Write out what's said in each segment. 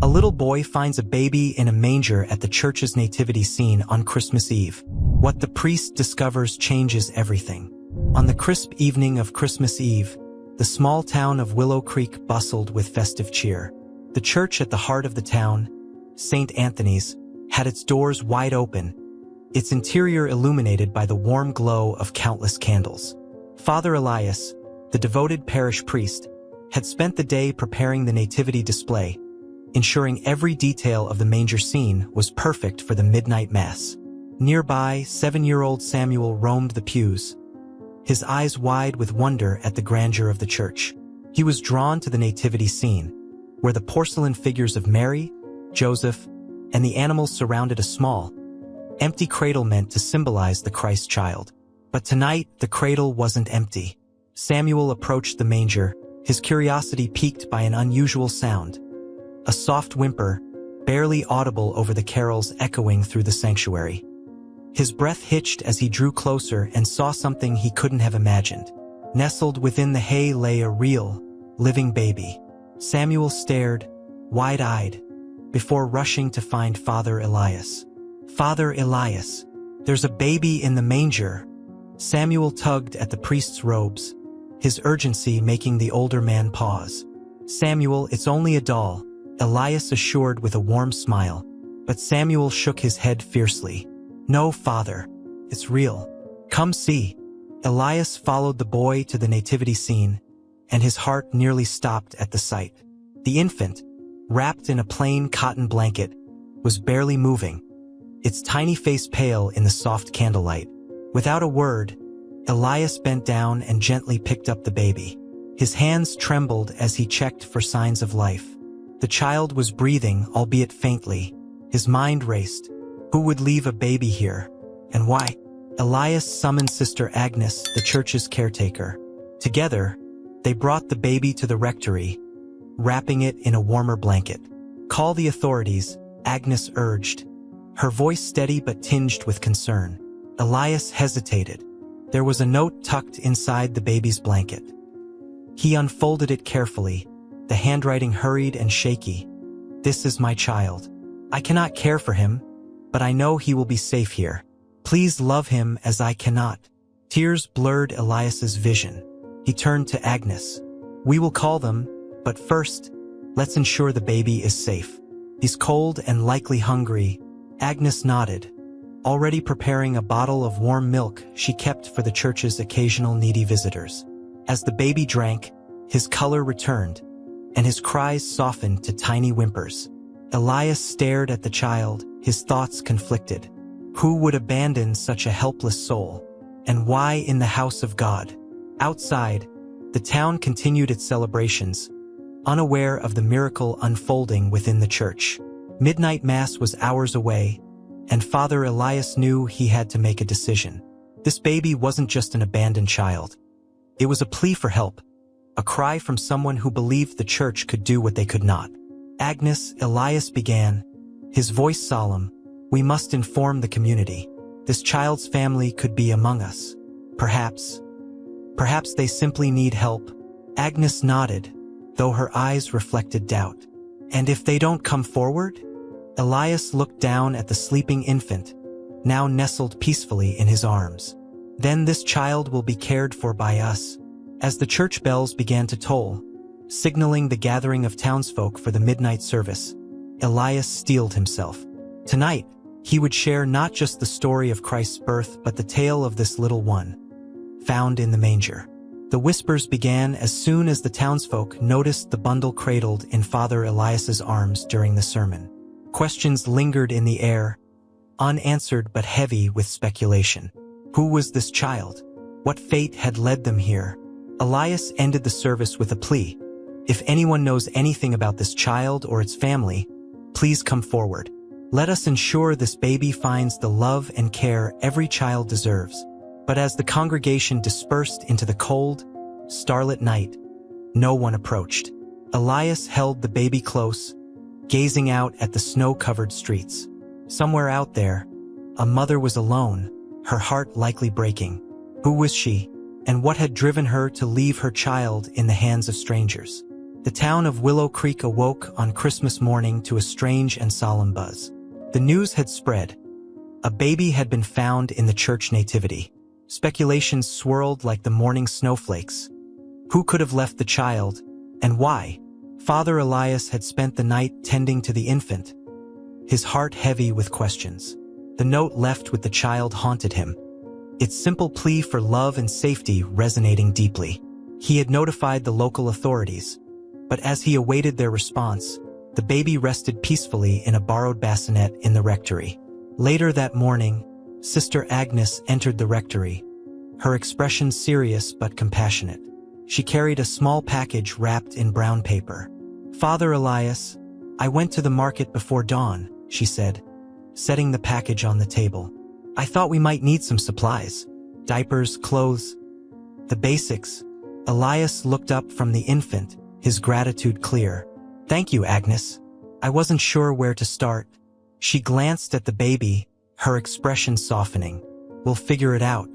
A little boy finds a baby in a manger at the church's nativity scene on Christmas Eve. What the priest discovers changes everything. On the crisp evening of Christmas Eve, the small town of Willow Creek bustled with festive cheer. The church at the heart of the town, St. Anthony's, had its doors wide open, its interior illuminated by the warm glow of countless candles. Father Elias, the devoted parish priest, had spent the day preparing the nativity display, ensuring every detail of the manger scene was perfect for the midnight mass. Nearby, 7-year-old Samuel roamed the pews, his eyes wide with wonder at the grandeur of the church. He was drawn to the nativity scene, where the porcelain figures of Mary, Joseph, and the animals surrounded a small, empty cradle meant to symbolize the Christ child. But tonight, the cradle wasn't empty. Samuel approached the manger, his curiosity piqued by an unusual sound. A soft whimper, barely audible over the carols echoing through the sanctuary. His breath hitched as he drew closer and saw something he couldn't have imagined. Nestled within the hay lay a real, living baby. Samuel stared, wide-eyed, before rushing to find Father Elias. "Father Elias, there's a baby in the manger." Samuel tugged at the priest's robes, his urgency making the older man pause. "Samuel, it's only a doll," Elias assured with a warm smile, but Samuel shook his head fiercely. "No, Father, it's real. Come see." Elias followed the boy to the nativity scene, and his heart nearly stopped at the sight. The infant, wrapped in a plain cotton blanket, was barely moving, its tiny face pale in the soft candlelight. Without a word, Elias bent down and gently picked up the baby. His hands trembled as he checked for signs of life. The child was breathing, albeit faintly. His mind raced. Who would leave a baby here? And why? Elias summoned Sister Agnes, the church's caretaker. Together, they brought the baby to the rectory, wrapping it in a warmer blanket. "Call the authorities," Agnes urged, her voice steady but tinged with concern. Elias hesitated. There was a note tucked inside the baby's blanket. He unfolded it carefully, the handwriting hurried and shaky. "This is my child. I cannot care for him, but I know he will be safe here. Please love him as I cannot." Tears blurred Elias's vision. He turned to Agnes. "We will call them, but first, let's ensure the baby is safe. He's cold and likely hungry." Agnes nodded, already preparing a bottle of warm milk she kept for the church's occasional needy visitors. As the baby drank, his color returned, and his cries softened to tiny whimpers. Elias stared at the child, his thoughts conflicted. Who would abandon such a helpless soul? And why in the house of God? Outside, the town continued its celebrations, unaware of the miracle unfolding within the church. Midnight Mass was hours away, and Father Elias knew he had to make a decision. This baby wasn't just an abandoned child. It was a plea for help, a cry from someone who believed the church could do what they could not. "Agnes," Elias began, his voice solemn, "we must inform the community. This child's family could be among us. Perhaps they simply need help." Agnes nodded, though her eyes reflected doubt. "And if they don't come forward?" Elias looked down at the sleeping infant, now nestled peacefully in his arms. "Then this child will be cared for by us." As the church bells began to toll, signaling the gathering of townsfolk for the midnight service, Elias steeled himself. Tonight, he would share not just the story of Christ's birth but the tale of this little one, found in the manger. The whispers began as soon as the townsfolk noticed the bundle cradled in Father Elias's arms during the sermon. Questions lingered in the air, unanswered but heavy with speculation. Who was this child? What fate had led them here? Elias ended the service with a plea. "If anyone knows anything about this child or its family, please come forward. Let us ensure this baby finds the love and care every child deserves." But as the congregation dispersed into the cold, starlit night, no one approached. Elias held the baby close, gazing out at the snow-covered streets. Somewhere out there, a mother was alone, her heart likely breaking. Who was she, and what had driven her to leave her child in the hands of strangers? The town of Willow Creek awoke on Christmas morning to a strange and solemn buzz. The news had spread. A baby had been found in the church nativity. Speculations swirled like the morning snowflakes. Who could have left the child, and why? Father Elias had spent the night tending to the infant, his heart heavy with questions. The note left with the child haunted him, its simple plea for love and safety resonating deeply. He had notified the local authorities, but as he awaited their response, the baby rested peacefully in a borrowed bassinet in the rectory. Later that morning, Sister Agnes entered the rectory, her expression serious but compassionate. She carried a small package wrapped in brown paper. "Father Elias, I went to the market before dawn," she said, setting the package on the table. "I thought we might need some supplies. Diapers, clothes, the basics." Elias looked up from the infant, his gratitude clear. "Thank you, Agnes. I wasn't sure where to start." She glanced at the baby, her expression softening. "We'll figure it out.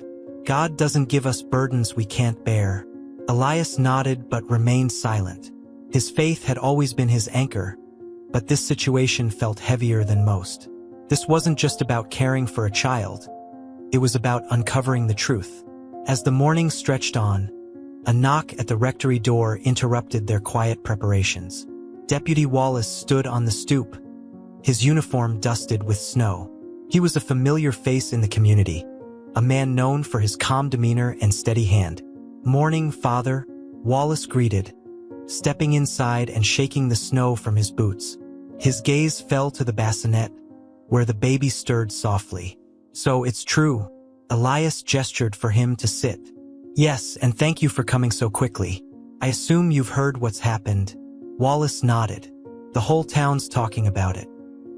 God doesn't give us burdens we can't bear." Elias nodded but remained silent. His faith had always been his anchor, but this situation felt heavier than most. This wasn't just about caring for a child. It was about uncovering the truth. As the morning stretched on, a knock at the rectory door interrupted their quiet preparations. Deputy Wallace stood on the stoop, his uniform dusted with snow. He was a familiar face in the community, a man known for his calm demeanor and steady hand. "Morning, Father," Wallace greeted, stepping inside and shaking the snow from his boots. His gaze fell to the bassinet, where the baby stirred softly. "So it's true." Elias gestured for him to sit. "Yes, and thank you for coming so quickly. I assume you've heard what's happened." Wallace nodded. "The whole town's talking about it.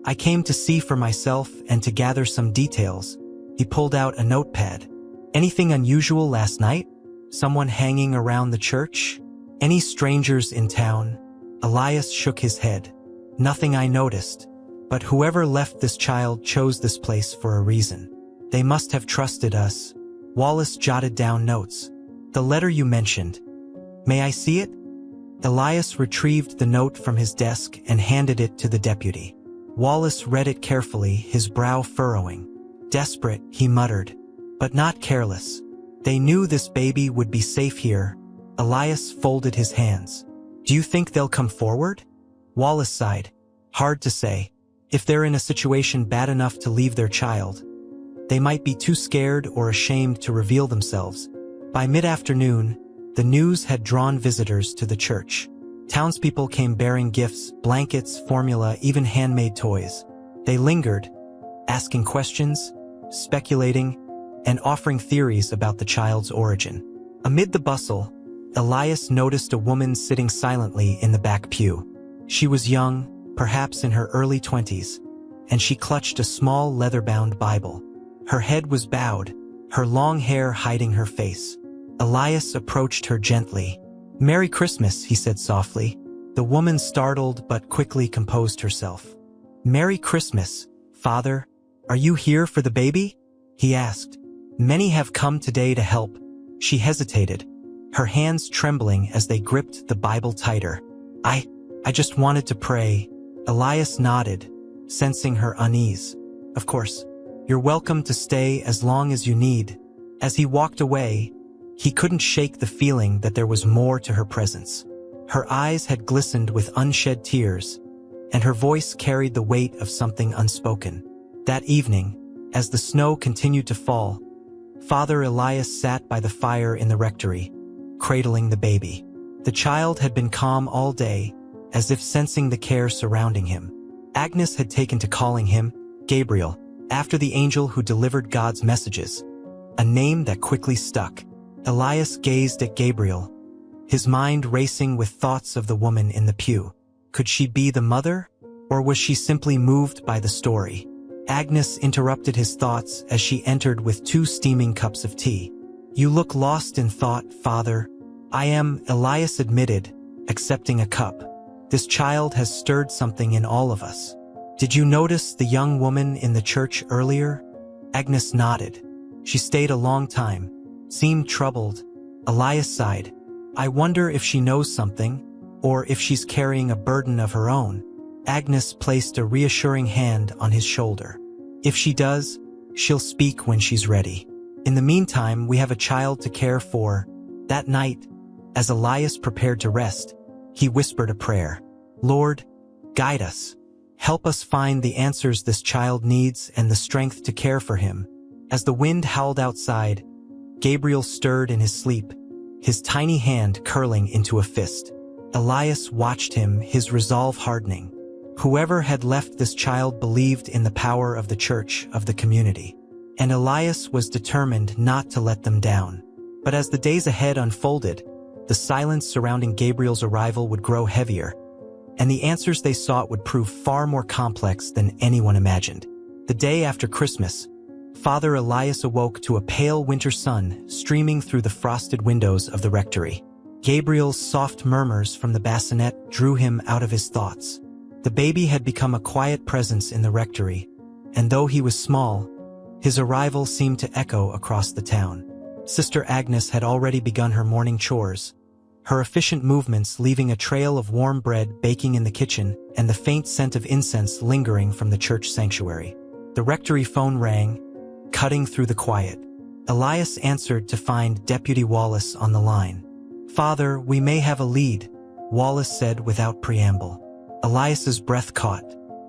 I came to see for myself and to gather some details." He pulled out a notepad. "Anything unusual last night? Someone hanging around the church? Any strangers in town?" Elias shook his head. "Nothing I noticed. But whoever left this child chose this place for a reason. They must have trusted us." Wallace jotted down notes. "The letter you mentioned. May I see it?" Elias retrieved the note from his desk and handed it to the deputy. Wallace read it carefully, his brow furrowing. "Desperate," he muttered, "but not careless. They knew this baby would be safe here." Elias folded his hands. "Do you think they'll come forward?" Wallace sighed. "Hard to say. If they're in a situation bad enough to leave their child, they might be too scared or ashamed to reveal themselves." By mid-afternoon, the news had drawn visitors to the church. Townspeople came bearing gifts, blankets, formula, even handmade toys. They lingered, asking questions, speculating, and offering theories about the child's origin. Amid the bustle, Elias noticed a woman sitting silently in the back pew. She was young, perhaps in her early 20s, and she clutched a small leather-bound Bible. Her head was bowed, her long hair hiding her face. Elias approached her gently. "Merry Christmas," he said softly. The woman startled but quickly composed herself. "Merry Christmas, Father. Are you here for the baby?" he asked. "Many have come today to help." She hesitated, her hands trembling as they gripped the Bible tighter. I just wanted to pray." Elias nodded, sensing her unease. "Of course. You're welcome to stay as long as you need." As he walked away, he couldn't shake the feeling that there was more to her presence. Her eyes had glistened with unshed tears, and her voice carried the weight of something unspoken. That evening, as the snow continued to fall, Father Elias sat by the fire in the rectory, cradling the baby. The child had been calm all day, as if sensing the care surrounding him. Agnes had taken to calling him Gabriel, after the angel who delivered God's messages, a name that quickly stuck. Elias gazed at Gabriel, his mind racing with thoughts of the woman in the pew. Could she be the mother, or was she simply moved by the story? Agnes interrupted his thoughts as she entered with 2 steaming cups of tea. "You look lost in thought, Father." "I am," Elias admitted, accepting a cup. "This child has stirred something in all of us." "Did you notice the young woman in the church earlier?" Agnes nodded. "She stayed a long time, seemed troubled." Elias sighed. "I wonder if she knows something." or if she's carrying a burden of her own. Agnes placed a reassuring hand on his shoulder. If she does, she'll speak when she's ready. In the meantime, we have a child to care for. That night, as Elias prepared to rest, he whispered a prayer. Lord, guide us. Help us find the answers this child needs and the strength to care for him. As the wind howled outside, Gabriel stirred in his sleep, his tiny hand curling into a fist. Elias watched him, his resolve hardening. Whoever had left this child believed in the power of the church, of the community. And Elias was determined not to let them down. But as the days ahead unfolded, the silence surrounding Gabriel's arrival would grow heavier, and the answers they sought would prove far more complex than anyone imagined. The day after Christmas, Father Elias awoke to a pale winter sun streaming through the frosted windows of the rectory. Gabriel's soft murmurs from the bassinet drew him out of his thoughts. The baby had become a quiet presence in the rectory, and though he was small, his arrival seemed to echo across the town. Sister Agnes had already begun her morning chores, her efficient movements leaving a trail of warm bread baking in the kitchen and the faint scent of incense lingering from the church sanctuary. The rectory phone rang, cutting through the quiet. Elias answered to find Deputy Wallace on the line. "Father, we may have a lead," Wallace said without preamble. Elias's breath caught.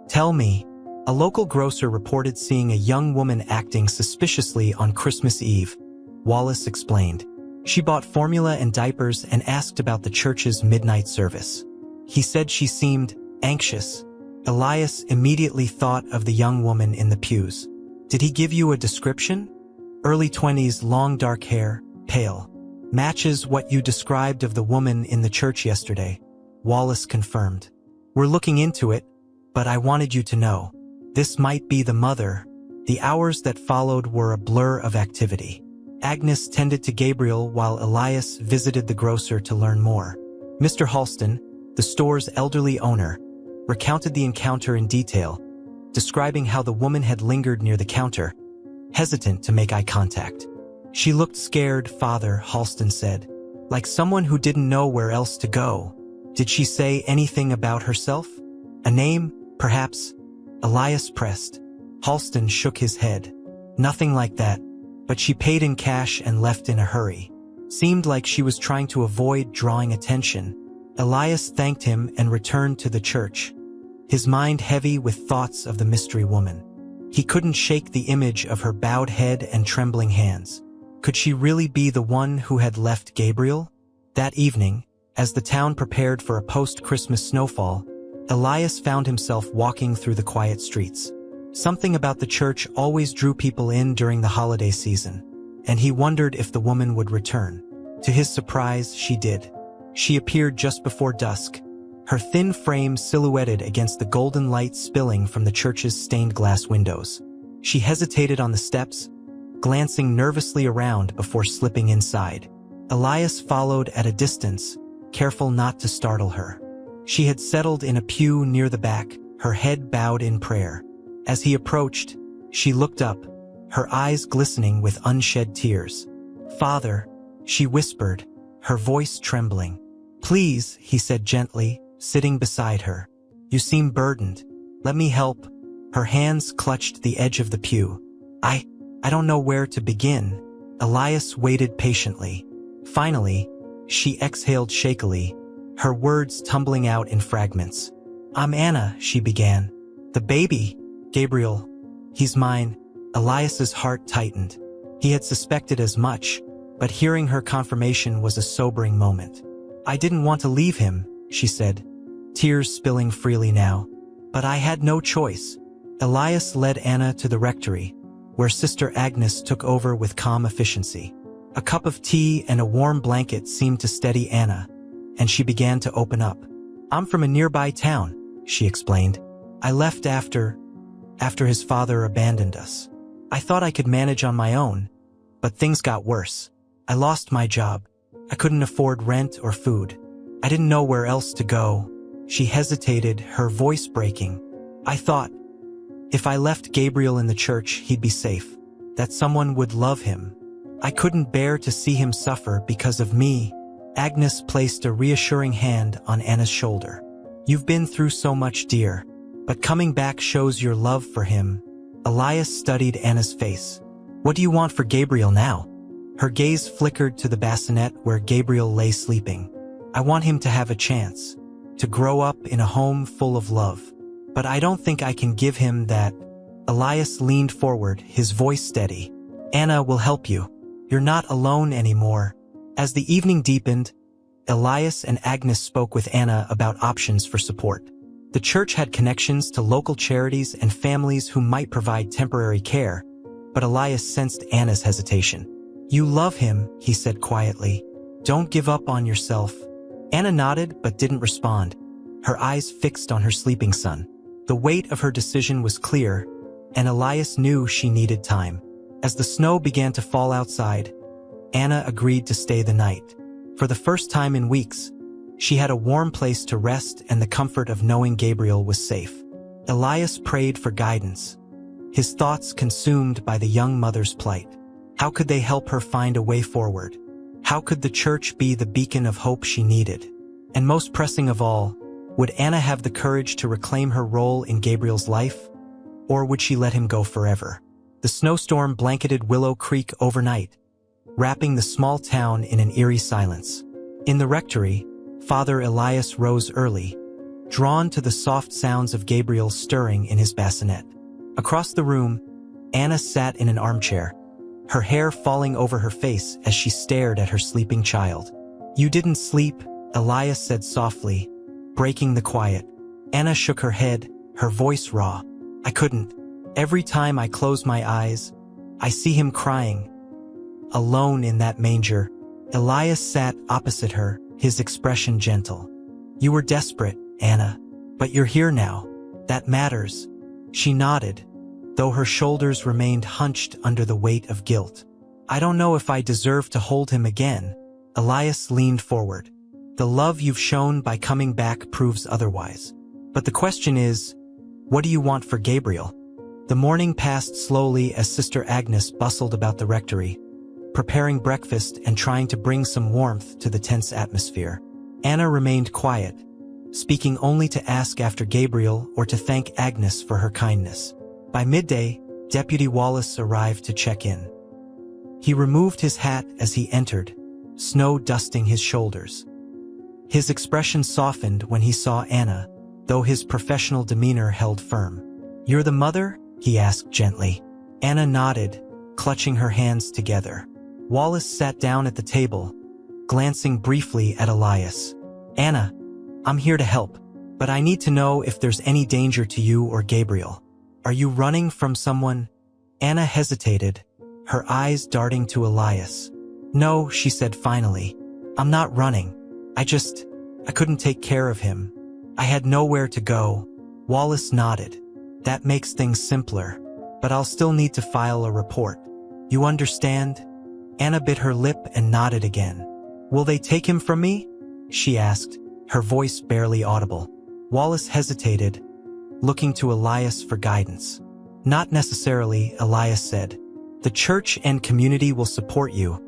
"Tell me." A local grocer reported seeing a young woman acting suspiciously on Christmas Eve, Wallace explained. She bought formula and diapers and asked about the church's midnight service. He said she seemed anxious. Elias immediately thought of the young woman in the pews. "Did he give you a description?" "Early 20s, long dark hair, pale. Matches what you described of the woman in the church yesterday," Wallace confirmed. "We're looking into it, but I wanted you to know. This might be the mother." The hours that followed were a blur of activity. Agnes tended to Gabriel while Elias visited the grocer to learn more. Mr. Halston, the store's elderly owner, recounted the encounter in detail, describing how the woman had lingered near the counter, hesitant to make eye contact. "She looked scared, Father," Halston said, "like someone who didn't know where else to go." "Did she say anything about herself? A name, perhaps?" Elias pressed. Halston shook his head. "Nothing like that, but she paid in cash and left in a hurry. Seemed like she was trying to avoid drawing attention." Elias thanked him and returned to the church, his mind heavy with thoughts of the mystery woman. He couldn't shake the image of her bowed head and trembling hands. Could she really be the one who had left Gabriel? That evening, as the town prepared for a post-Christmas snowfall, Elias found himself walking through the quiet streets. Something about the church always drew people in during the holiday season, and he wondered if the woman would return. To his surprise, she did. She appeared just before dusk, her thin frame silhouetted against the golden light spilling from the church's stained glass windows. She hesitated on the steps, glancing nervously around before slipping inside. Elias followed at a distance, careful not to startle her. She had settled in a pew near the back, her head bowed in prayer. As he approached, she looked up, her eyes glistening with unshed tears. "Father," she whispered, her voice trembling. "Please," he said gently, sitting beside her. "You seem burdened. Let me help." Her hands clutched the edge of the pew. I don't know where to begin." Elias waited patiently. Finally, she exhaled shakily, her words tumbling out in fragments. "I'm Anna," she began. "The baby, Gabriel. He's mine." Elias's heart tightened. He had suspected as much, but hearing her confirmation was a sobering moment. "I didn't want to leave him," she said, tears spilling freely now. "But I had no choice." Elias led Anna to the rectory, where Sister Agnes took over with calm efficiency. A cup of tea and a warm blanket seemed to steady Anna, and she began to open up. "I'm from a nearby town," she explained. "I left after his father abandoned us. I thought I could manage on my own, but things got worse. I lost my job. I couldn't afford rent or food. I didn't know where else to go." She hesitated, her voice breaking. "I thought, if I left Gabriel in the church, he'd be safe, that someone would love him. I couldn't bear to see him suffer because of me." Agnes placed a reassuring hand on Anna's shoulder. You've been through so much, dear, but coming back shows your love for him. Elias studied Anna's face. What do you want for Gabriel now? Her gaze flickered to the bassinet where Gabriel lay sleeping. I want him to have a chance, to grow up in a home full of love. But I don't think I can give him that. Elias leaned forward, his voice steady. Anna will help you. You're not alone anymore. As the evening deepened, Elias and Agnes spoke with Anna about options for support. The church had connections to local charities and families who might provide temporary care, but Elias sensed Anna's hesitation. You love him, he said quietly. Don't give up on yourself. Anna nodded but didn't respond, her eyes fixed on her sleeping son. The weight of her decision was clear, and Elias knew she needed time. As the snow began to fall outside, Anna agreed to stay the night. For the first time in weeks, she had a warm place to rest and the comfort of knowing Gabriel was safe. Elias prayed for guidance, his thoughts consumed by the young mother's plight. How could they help her find a way forward? How could the church be the beacon of hope she needed? And most pressing of all, would Anna have the courage to reclaim her role in Gabriel's life? Or would she let him go forever? The snowstorm blanketed Willow Creek overnight, wrapping the small town in an eerie silence. In the rectory, Father Elias rose early, drawn to the soft sounds of Gabriel stirring in his bassinet. Across the room, Anna sat in an armchair, her hair falling over her face as she stared at her sleeping child. You didn't sleep, Elias said softly, breaking the quiet. Anna shook her head, her voice raw. I couldn't. Every time I close my eyes, I see him crying. Alone in that manger, Elias sat opposite her, his expression gentle. You were desperate, Anna, but you're here now. That matters. She nodded, though her shoulders remained hunched under the weight of guilt. I don't know if I deserve to hold him again. Elias leaned forward. The love you've shown by coming back proves otherwise. But the question is, what do you want for Gabriel? The morning passed slowly as Sister Agnes bustled about the rectory, preparing breakfast and trying to bring some warmth to the tense atmosphere. Anna remained quiet, speaking only to ask after Gabriel or to thank Agnes for her kindness. By midday, Deputy Wallace arrived to check in. He removed his hat as he entered, snow dusting his shoulders. His expression softened when he saw Anna, though his professional demeanor held firm. You're the mother? He asked gently. Anna nodded, clutching her hands together. Wallace sat down at the table, glancing briefly at Elias. Anna, I'm here to help, but I need to know if there's any danger to you or Gabriel. Are you running from someone? Anna hesitated, her eyes darting to Elias. No, she said finally. I'm not running. I couldn't take care of him. I had nowhere to go. Wallace nodded. That makes things simpler, but I'll still need to file a report. You understand? Anna bit her lip and nodded again. Will they take him from me? She asked, her voice barely audible. Wallace hesitated, looking to Elias for guidance. Not necessarily, Elias said. The church and community will support you.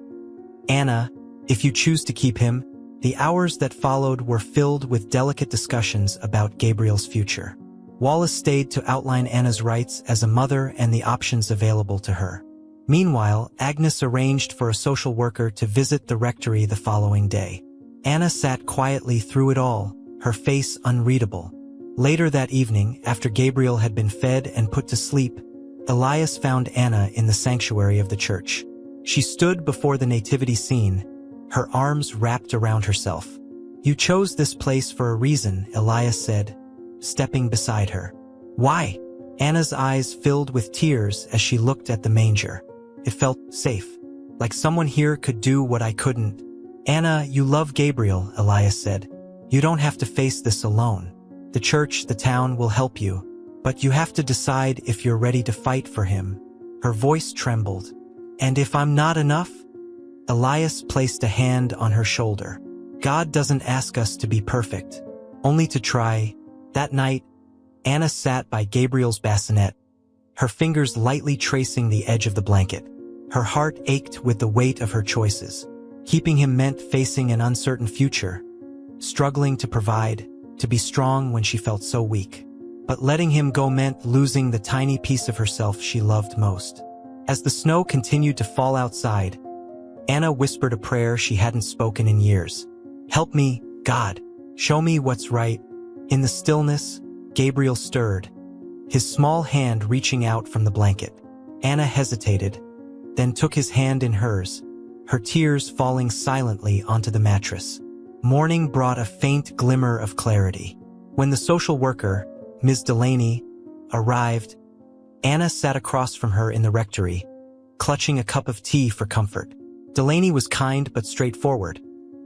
Anna, if you choose to keep him. The hours that followed were filled with delicate discussions about Gabriel's future. Wallace stayed to outline Anna's rights as a mother and the options available to her. Meanwhile, Agnes arranged for a social worker to visit the rectory the following day. Anna sat quietly through it all, her face unreadable. Later that evening, after Gabriel had been fed and put to sleep, Elias found Anna in the sanctuary of the church. She stood before the nativity scene, her arms wrapped around herself. You chose this place for a reason, Elias said, stepping beside her. Why? Anna's eyes filled with tears as she looked at the manger. It felt safe, like someone here could do what I couldn't. Anna, you love Gabriel, Elias said. You don't have to face this alone. The church, the town will help you, but you have to decide if you're ready to fight for him. Her voice trembled. And if I'm not enough? Elias placed a hand on her shoulder. God doesn't ask us to be perfect, only to try. That night, Anna sat by Gabriel's bassinet, her fingers lightly tracing the edge of the blanket. Her heart ached with the weight of her choices. Keeping him meant facing an uncertain future, struggling to provide, to be strong when she felt so weak. But letting him go meant losing the tiny piece of herself she loved most. As the snow continued to fall outside, Anna whispered a prayer she hadn't spoken in years. "Help me, God. Show me what's right." In the stillness, Gabriel stirred, his small hand reaching out from the blanket. Anna hesitated, then took his hand in hers, her tears falling silently onto the mattress. Morning brought a faint glimmer of clarity. When the social worker, Ms. Delaney, arrived, Anna sat across from her in the rectory, clutching a cup of tea for comfort. Delaney was kind but straightforward,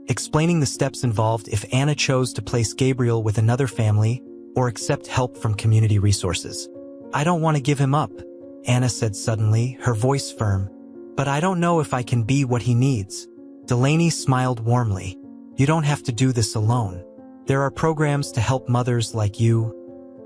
explaining the steps involved if Anna chose to place Gabriel with another family or accept help from community resources. "I don't want to give him up," Anna said suddenly, her voice firm. "But I don't know if I can be what he needs." Delaney smiled warmly. "You don't have to do this alone. There are programs to help mothers like you,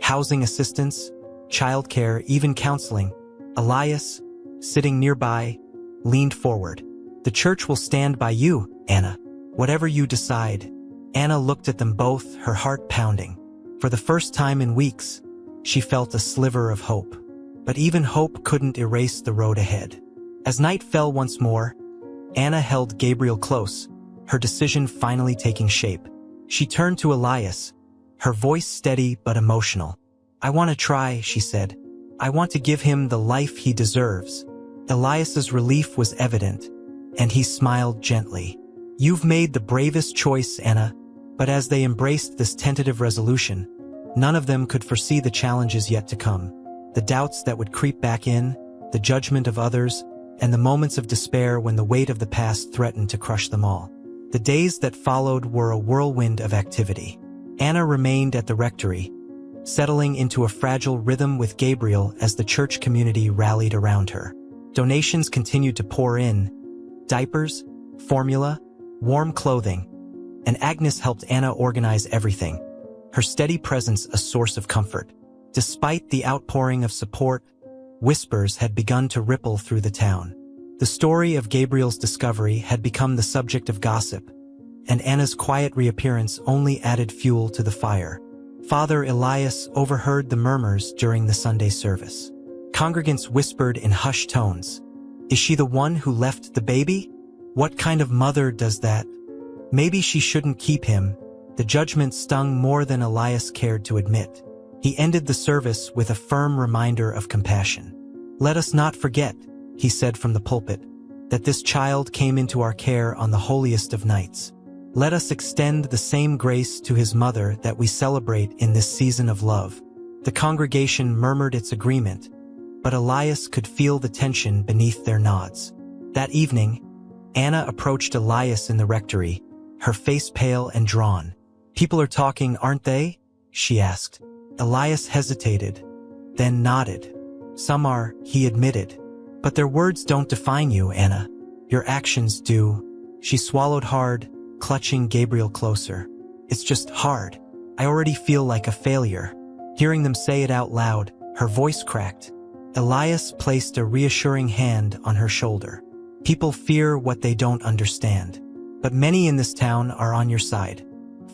housing assistance, childcare, even counseling." Elias, sitting nearby, leaned forward. "The church will stand by you, Anna. Whatever you decide." Anna looked at them both, her heart pounding. For the first time in weeks, she felt a sliver of hope. But even hope couldn't erase the road ahead. As night fell once more, Anna held Gabriel close, her decision finally taking shape. She turned to Elias, her voice steady but emotional. "I want to try," she said. "I want to give him the life he deserves." Elias's relief was evident, and he smiled gently. "You've made the bravest choice, Anna." But as they embraced this tentative resolution, none of them could foresee the challenges yet to come. The doubts that would creep back in, the judgment of others, and the moments of despair when the weight of the past threatened to crush them all. The days that followed were a whirlwind of activity. Anna remained at the rectory, settling into a fragile rhythm with Gabriel as the church community rallied around her. Donations continued to pour in: diapers, formula, warm clothing, and Agnes helped Anna organize everything, her steady presence a source of comfort. Despite the outpouring of support, whispers had begun to ripple through the town. The story of Gabriel's discovery had become the subject of gossip, and Anna's quiet reappearance only added fuel to the fire. Father Elias overheard the murmurs during the Sunday service. Congregants whispered in hushed tones, "Is she the one who left the baby? What kind of mother does that? Maybe she shouldn't keep him." The judgment stung more than Elias cared to admit. He ended the service with a firm reminder of compassion. "Let us not forget," he said from the pulpit, "that this child came into our care on the holiest of nights. Let us extend the same grace to his mother that we celebrate in this season of love." The congregation murmured its agreement, but Elias could feel the tension beneath their nods. That evening, Anna approached Elias in the rectory, her face pale and drawn. "People are talking, aren't they?" she asked. Elias hesitated, then nodded. "Some are," he admitted. "But their words don't define you, Anna. Your actions do." She swallowed hard, clutching Gabriel closer. "It's just hard. I already feel like a failure." Hearing them say it out loud, her voice cracked. Elias placed a reassuring hand on her shoulder. "People fear what they don't understand. But many in this town are on your side.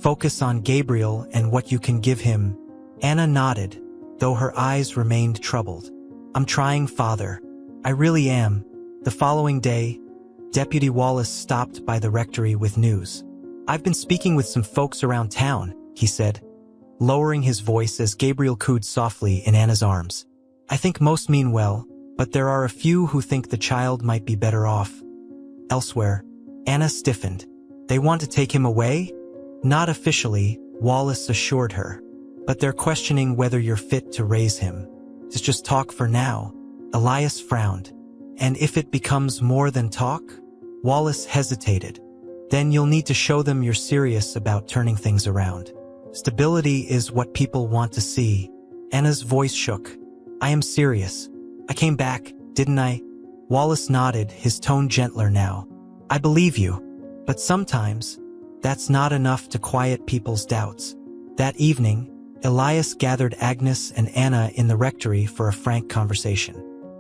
Focus on Gabriel and what you can give him." Anna nodded, though her eyes remained troubled. "I'm trying, Father. I really am." The following day, Deputy Wallace stopped by the rectory with news. "I've been speaking with some folks around town," he said, lowering his voice as Gabriel cooed softly in Anna's arms. "I think most mean well, but there are a few who think the child might be better off elsewhere." Anna stiffened. "They want to take him away?" "Not officially," Wallace assured her. "But they're questioning whether you're fit to raise him. It's just talk for now." Elias frowned. "And if it becomes more than talk?" Wallace hesitated. "Then you'll need to show them you're serious about turning things around. Stability is what people want to see." Anna's voice shook. "I am serious. I came back, didn't I?" Wallace nodded, his tone gentler now. "I believe you. But sometimes, that's not enough to quiet people's doubts." That evening, Elias gathered Agnes and Anna in the rectory for a frank conversation.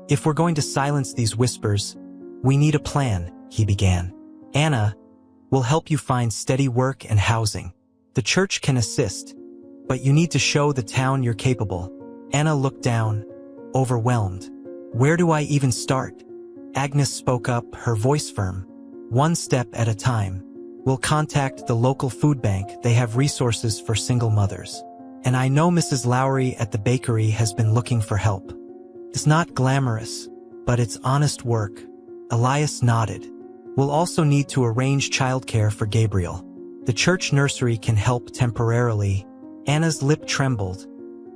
"If we're going to silence these whispers, we need a plan," he began. Anna, We'll help you find steady work and housing. The church can assist, but you need to show the town you're capable." Anna looked down, overwhelmed. "Where do I even start?" Agnes spoke up, her voice firm. "One step at a time. We'll contact the local food bank. They have resources for single mothers. And I know Mrs. Lowry at the bakery has been looking for help. It's not glamorous, but it's honest work." Elias nodded. "We'll also need to arrange childcare for Gabriel. The church nursery can help temporarily." Anna's lip trembled,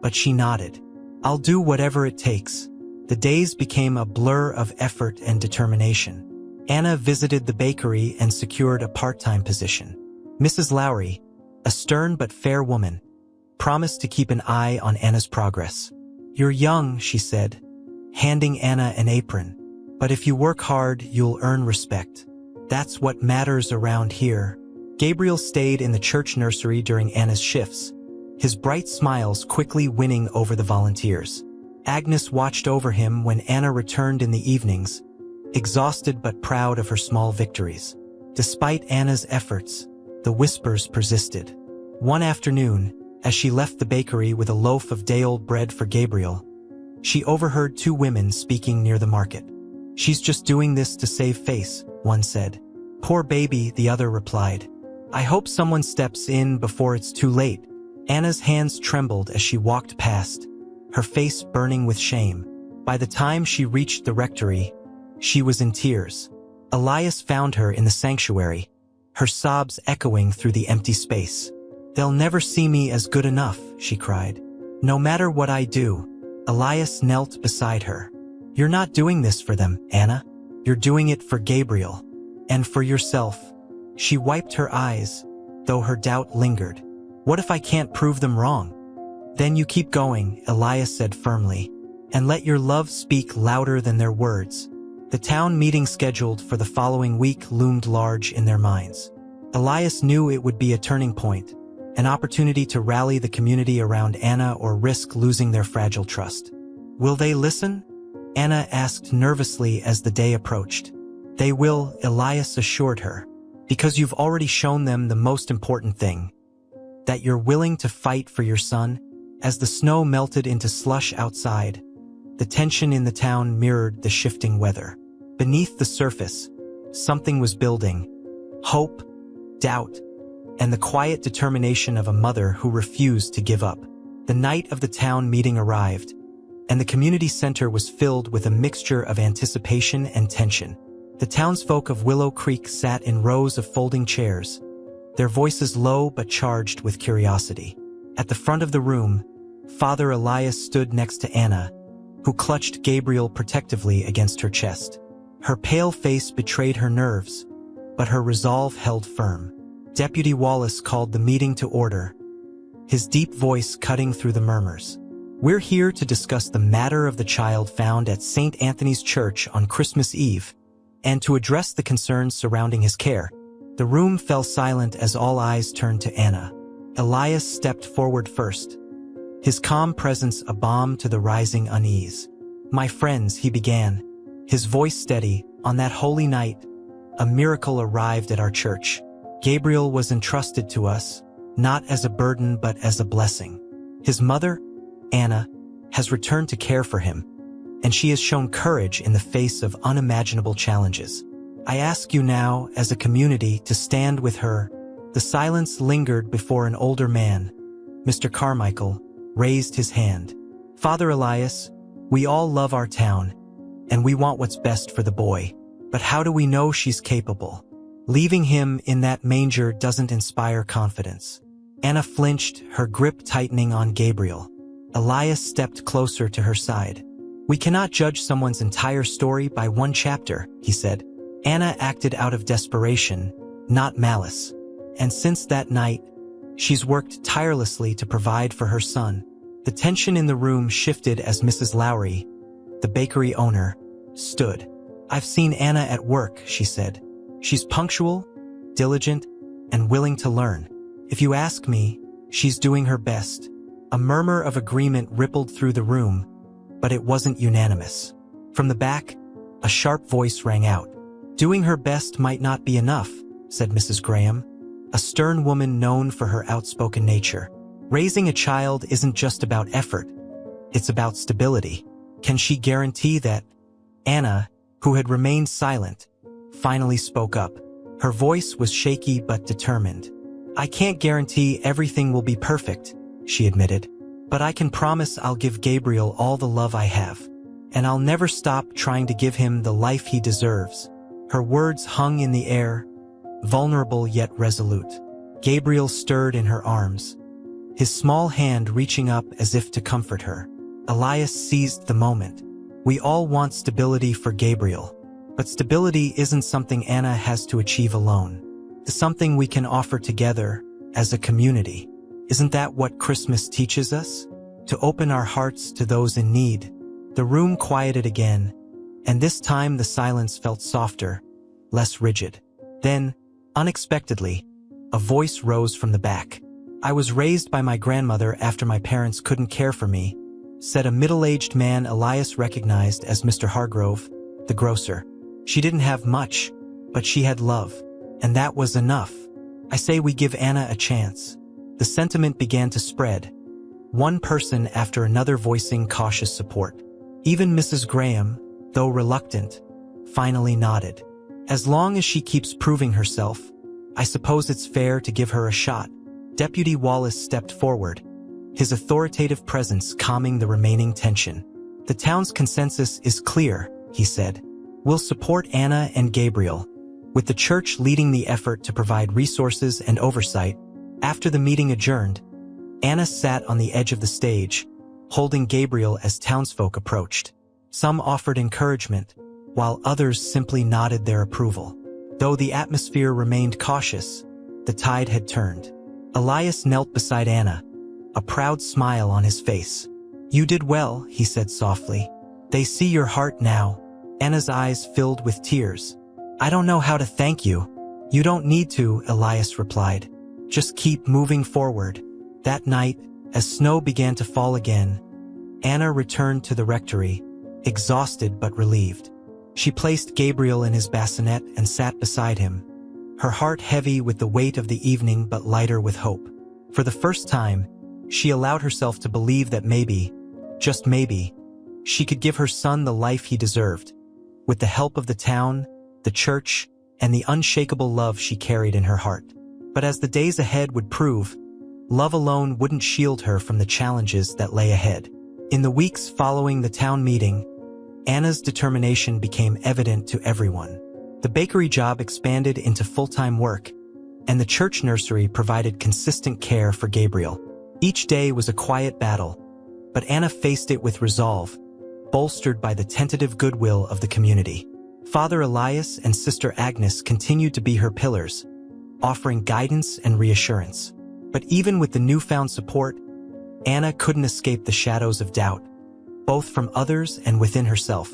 but she nodded. "I'll do whatever it takes." The days became a blur of effort and determination. Anna visited the bakery and secured a part-time position. Mrs. Lowry, a stern but fair woman, promised to keep an eye on Anna's progress. "You're young," she said, handing Anna an apron. "But if you work hard, you'll earn respect. That's what matters around here." Gabriel stayed in the church nursery during Anna's shifts, his bright smiles quickly winning over the volunteers. Agnes watched over him when Anna returned in the evenings, exhausted but proud of her small victories. Despite Anna's efforts, the whispers persisted. One afternoon, as she left the bakery with a loaf of day-old bread for Gabriel, she overheard two women speaking near the market. "She's just doing this to save face," one said. "Poor baby," the other replied. "I hope someone steps in before it's too late." Anna's hands trembled as she walked past, her face burning with shame. By the time she reached the rectory, she was in tears. Elias found her in the sanctuary, her sobs echoing through the empty space. "They'll never see me as good enough," she cried. "No matter what I do." Elias knelt beside her. "You're not doing this for them, Anna. You're doing it for Gabriel. And for yourself." She wiped her eyes, though her doubt lingered. "What if I can't prove them wrong?" "Then you keep going," Elias said firmly, "and let your love speak louder than their words." The town meeting scheduled for the following week loomed large in their minds. Elias knew it would be a turning point, an opportunity to rally the community around Anna or risk losing their fragile trust. "Will they listen?" Anna asked nervously as the day approached. "They will," Elias assured her, "because you've already shown them the most important thing, that you're willing to fight for your son." As the snow melted into slush outside, the tension in the town mirrored the shifting weather. Beneath the surface, something was building: hope, doubt, and the quiet determination of a mother who refused to give up. The night of the town meeting arrived, and the community center was filled with a mixture of anticipation and tension. The townsfolk of Willow Creek sat in rows of folding chairs, their voices low but charged with curiosity. At the front of the room, Father Elias stood next to Anna, who clutched Gabriel protectively against her chest. Her pale face betrayed her nerves, but her resolve held firm. Deputy Wallace called the meeting to order, his deep voice cutting through the murmurs. "We're here to discuss the matter of the child found at St. Anthony's Church on Christmas Eve, and to address the concerns surrounding his care." The room fell silent as all eyes turned to Anna. Elias stepped forward first, his calm presence a balm to the rising unease. "My friends," he began, his voice steady, "on that holy night, a miracle arrived at our church. Gabriel was entrusted to us, not as a burden but as a blessing. His mother, Anna, has returned to care for him, and she has shown courage in the face of unimaginable challenges. I ask you now, as a community, to stand with her." The silence lingered before an older man, Mr. Carmichael, raised his hand. "Father Elias, we all love our town, and we want what's best for the boy. But how do we know she's capable? Leaving him in that manger doesn't inspire confidence." Anna flinched, her grip tightening on Gabriel. Elias stepped closer to her side. "We cannot judge someone's entire story by one chapter," he said. Anna acted out of desperation, not malice. And since that night, she's worked tirelessly to provide for her son. The tension in the room shifted as Mrs. Lowry, the bakery owner, stood. "I've seen Anna at work," she said. "She's punctual, diligent, and willing to learn. If you ask me, she's doing her best." A murmur of agreement rippled through the room, but it wasn't unanimous. From the back, a sharp voice rang out. "Doing her best might not be enough. said Mrs. Graham, a stern woman known for her outspoken nature. Raising a child isn't just about effort, it's about stability. Can she guarantee that? Anna, who had remained silent, finally spoke up. Her voice was shaky but determined. I can't guarantee everything will be perfect, she admitted, but I can promise I'll give Gabriel all the love I have, and I'll never stop trying to give him the life he deserves. Her words hung in the air, vulnerable yet resolute. Gabriel stirred in her arms, his small hand reaching up as if to comfort her. Elias seized the moment. We all want stability for Gabriel, but stability isn't something Anna has to achieve alone. It's something we can offer together as a community. Isn't that what Christmas teaches us? To open our hearts to those in need. The room quieted again, and this time the silence felt softer, less rigid. Then, unexpectedly, a voice rose from the back. I was raised by my grandmother after my parents couldn't care for me, said a middle-aged man Elias recognized as Mr. Hargrove, the grocer. She didn't have much, but she had love, and that was enough. I say we give Anna a chance. The sentiment began to spread, one person after another voicing cautious support. Even Mrs. Graham, though reluctant, finally nodded. As long as she keeps proving herself, I suppose it's fair to give her a shot. Deputy Wallace stepped forward, his authoritative presence calming the remaining tension. The town's consensus is clear, he said. We'll support Anna and Gabriel, with the church leading the effort to provide resources and oversight. After the meeting adjourned, Anna sat on the edge of the stage, holding Gabriel as townsfolk approached. Some offered encouragement, while others simply nodded their approval. Though the atmosphere remained cautious, the tide had turned. Elias knelt beside Anna, a proud smile on his face. You did well, he said softly. They see your heart now. Anna's eyes filled with tears. I don't know how to thank you. You don't need to, Elias replied. Just keep moving forward. That night, as snow began to fall again, Anna returned to the rectory, exhausted but relieved. She placed Gabriel in his bassinet and sat beside him, her heart heavy with the weight of the evening but lighter with hope. For the first time, she allowed herself to believe that maybe, just maybe, she could give her son the life he deserved, with the help of the town, the church, and the unshakable love she carried in her heart. But as the days ahead would prove, love alone wouldn't shield her from the challenges that lay ahead. In the weeks following the town meeting, Anna's determination became evident to everyone. The bakery job expanded into full-time work, and the church nursery provided consistent care for Gabriel. Each day was a quiet battle, but Anna faced it with resolve, bolstered by the tentative goodwill of the community. Father Elias and Sister Agnes continued to be her pillars, offering guidance and reassurance. But even with the newfound support, Anna couldn't escape the shadows of doubt, both from others and within herself.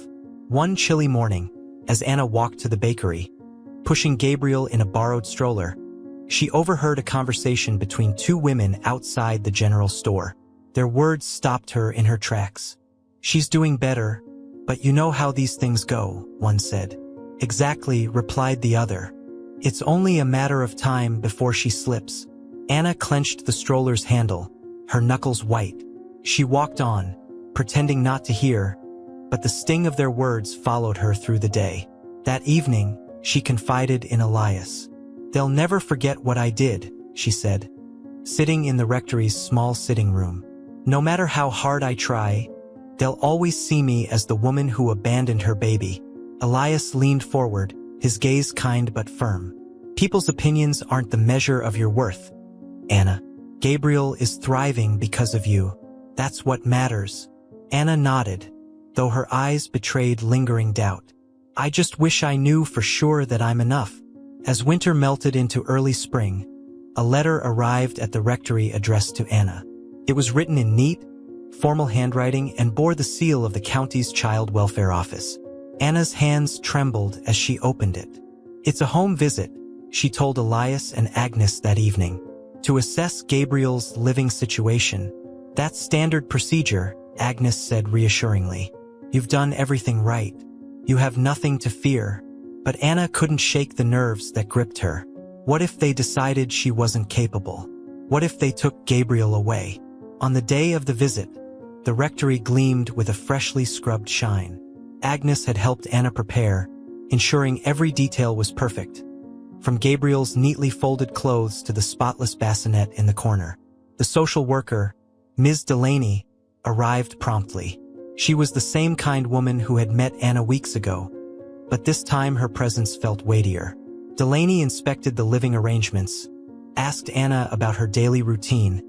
One chilly morning, as Anna walked to the bakery, pushing Gabriel in a borrowed stroller, she overheard a conversation between two women outside the general store. Their words stopped her in her tracks. She's doing better, but you know how these things go, one said. Exactly, replied the other. It's only a matter of time before she slips. Anna clenched the stroller's handle, her knuckles white. She walked on, pretending not to hear, but the sting of their words followed her through the day. That evening, she confided in Elias. They'll never forget what I did, she said, sitting in the rectory's small sitting room. No matter how hard I try, they'll always see me as the woman who abandoned her baby. Elias leaned forward, his gaze kind but firm. People's opinions aren't the measure of your worth, Anna. Gabriel is thriving because of you. That's what matters. Anna nodded, though her eyes betrayed lingering doubt. I just wish I knew for sure that I'm enough. As winter melted into early spring, a letter arrived at the rectory addressed to Anna. It was written in neat, formal handwriting and bore the seal of the county's child welfare office. Anna's hands trembled as she opened it. It's a home visit, she told Elias and Agnes that evening, to assess Gabriel's living situation. That's standard procedure, Agnes said reassuringly. You've done everything right. You have nothing to fear. But Anna couldn't shake the nerves that gripped her. What if they decided she wasn't capable? What if they took Gabriel away? On the day of the visit, the rectory gleamed with a freshly scrubbed shine. Agnes had helped Anna prepare, ensuring every detail was perfect, from Gabriel's neatly folded clothes to the spotless bassinet in the corner. The social worker, Ms. Delaney, arrived promptly. She was the same kind woman who had met Anna weeks ago, but this time her presence felt weightier. Delaney inspected the living arrangements, asked Anna about her daily routine,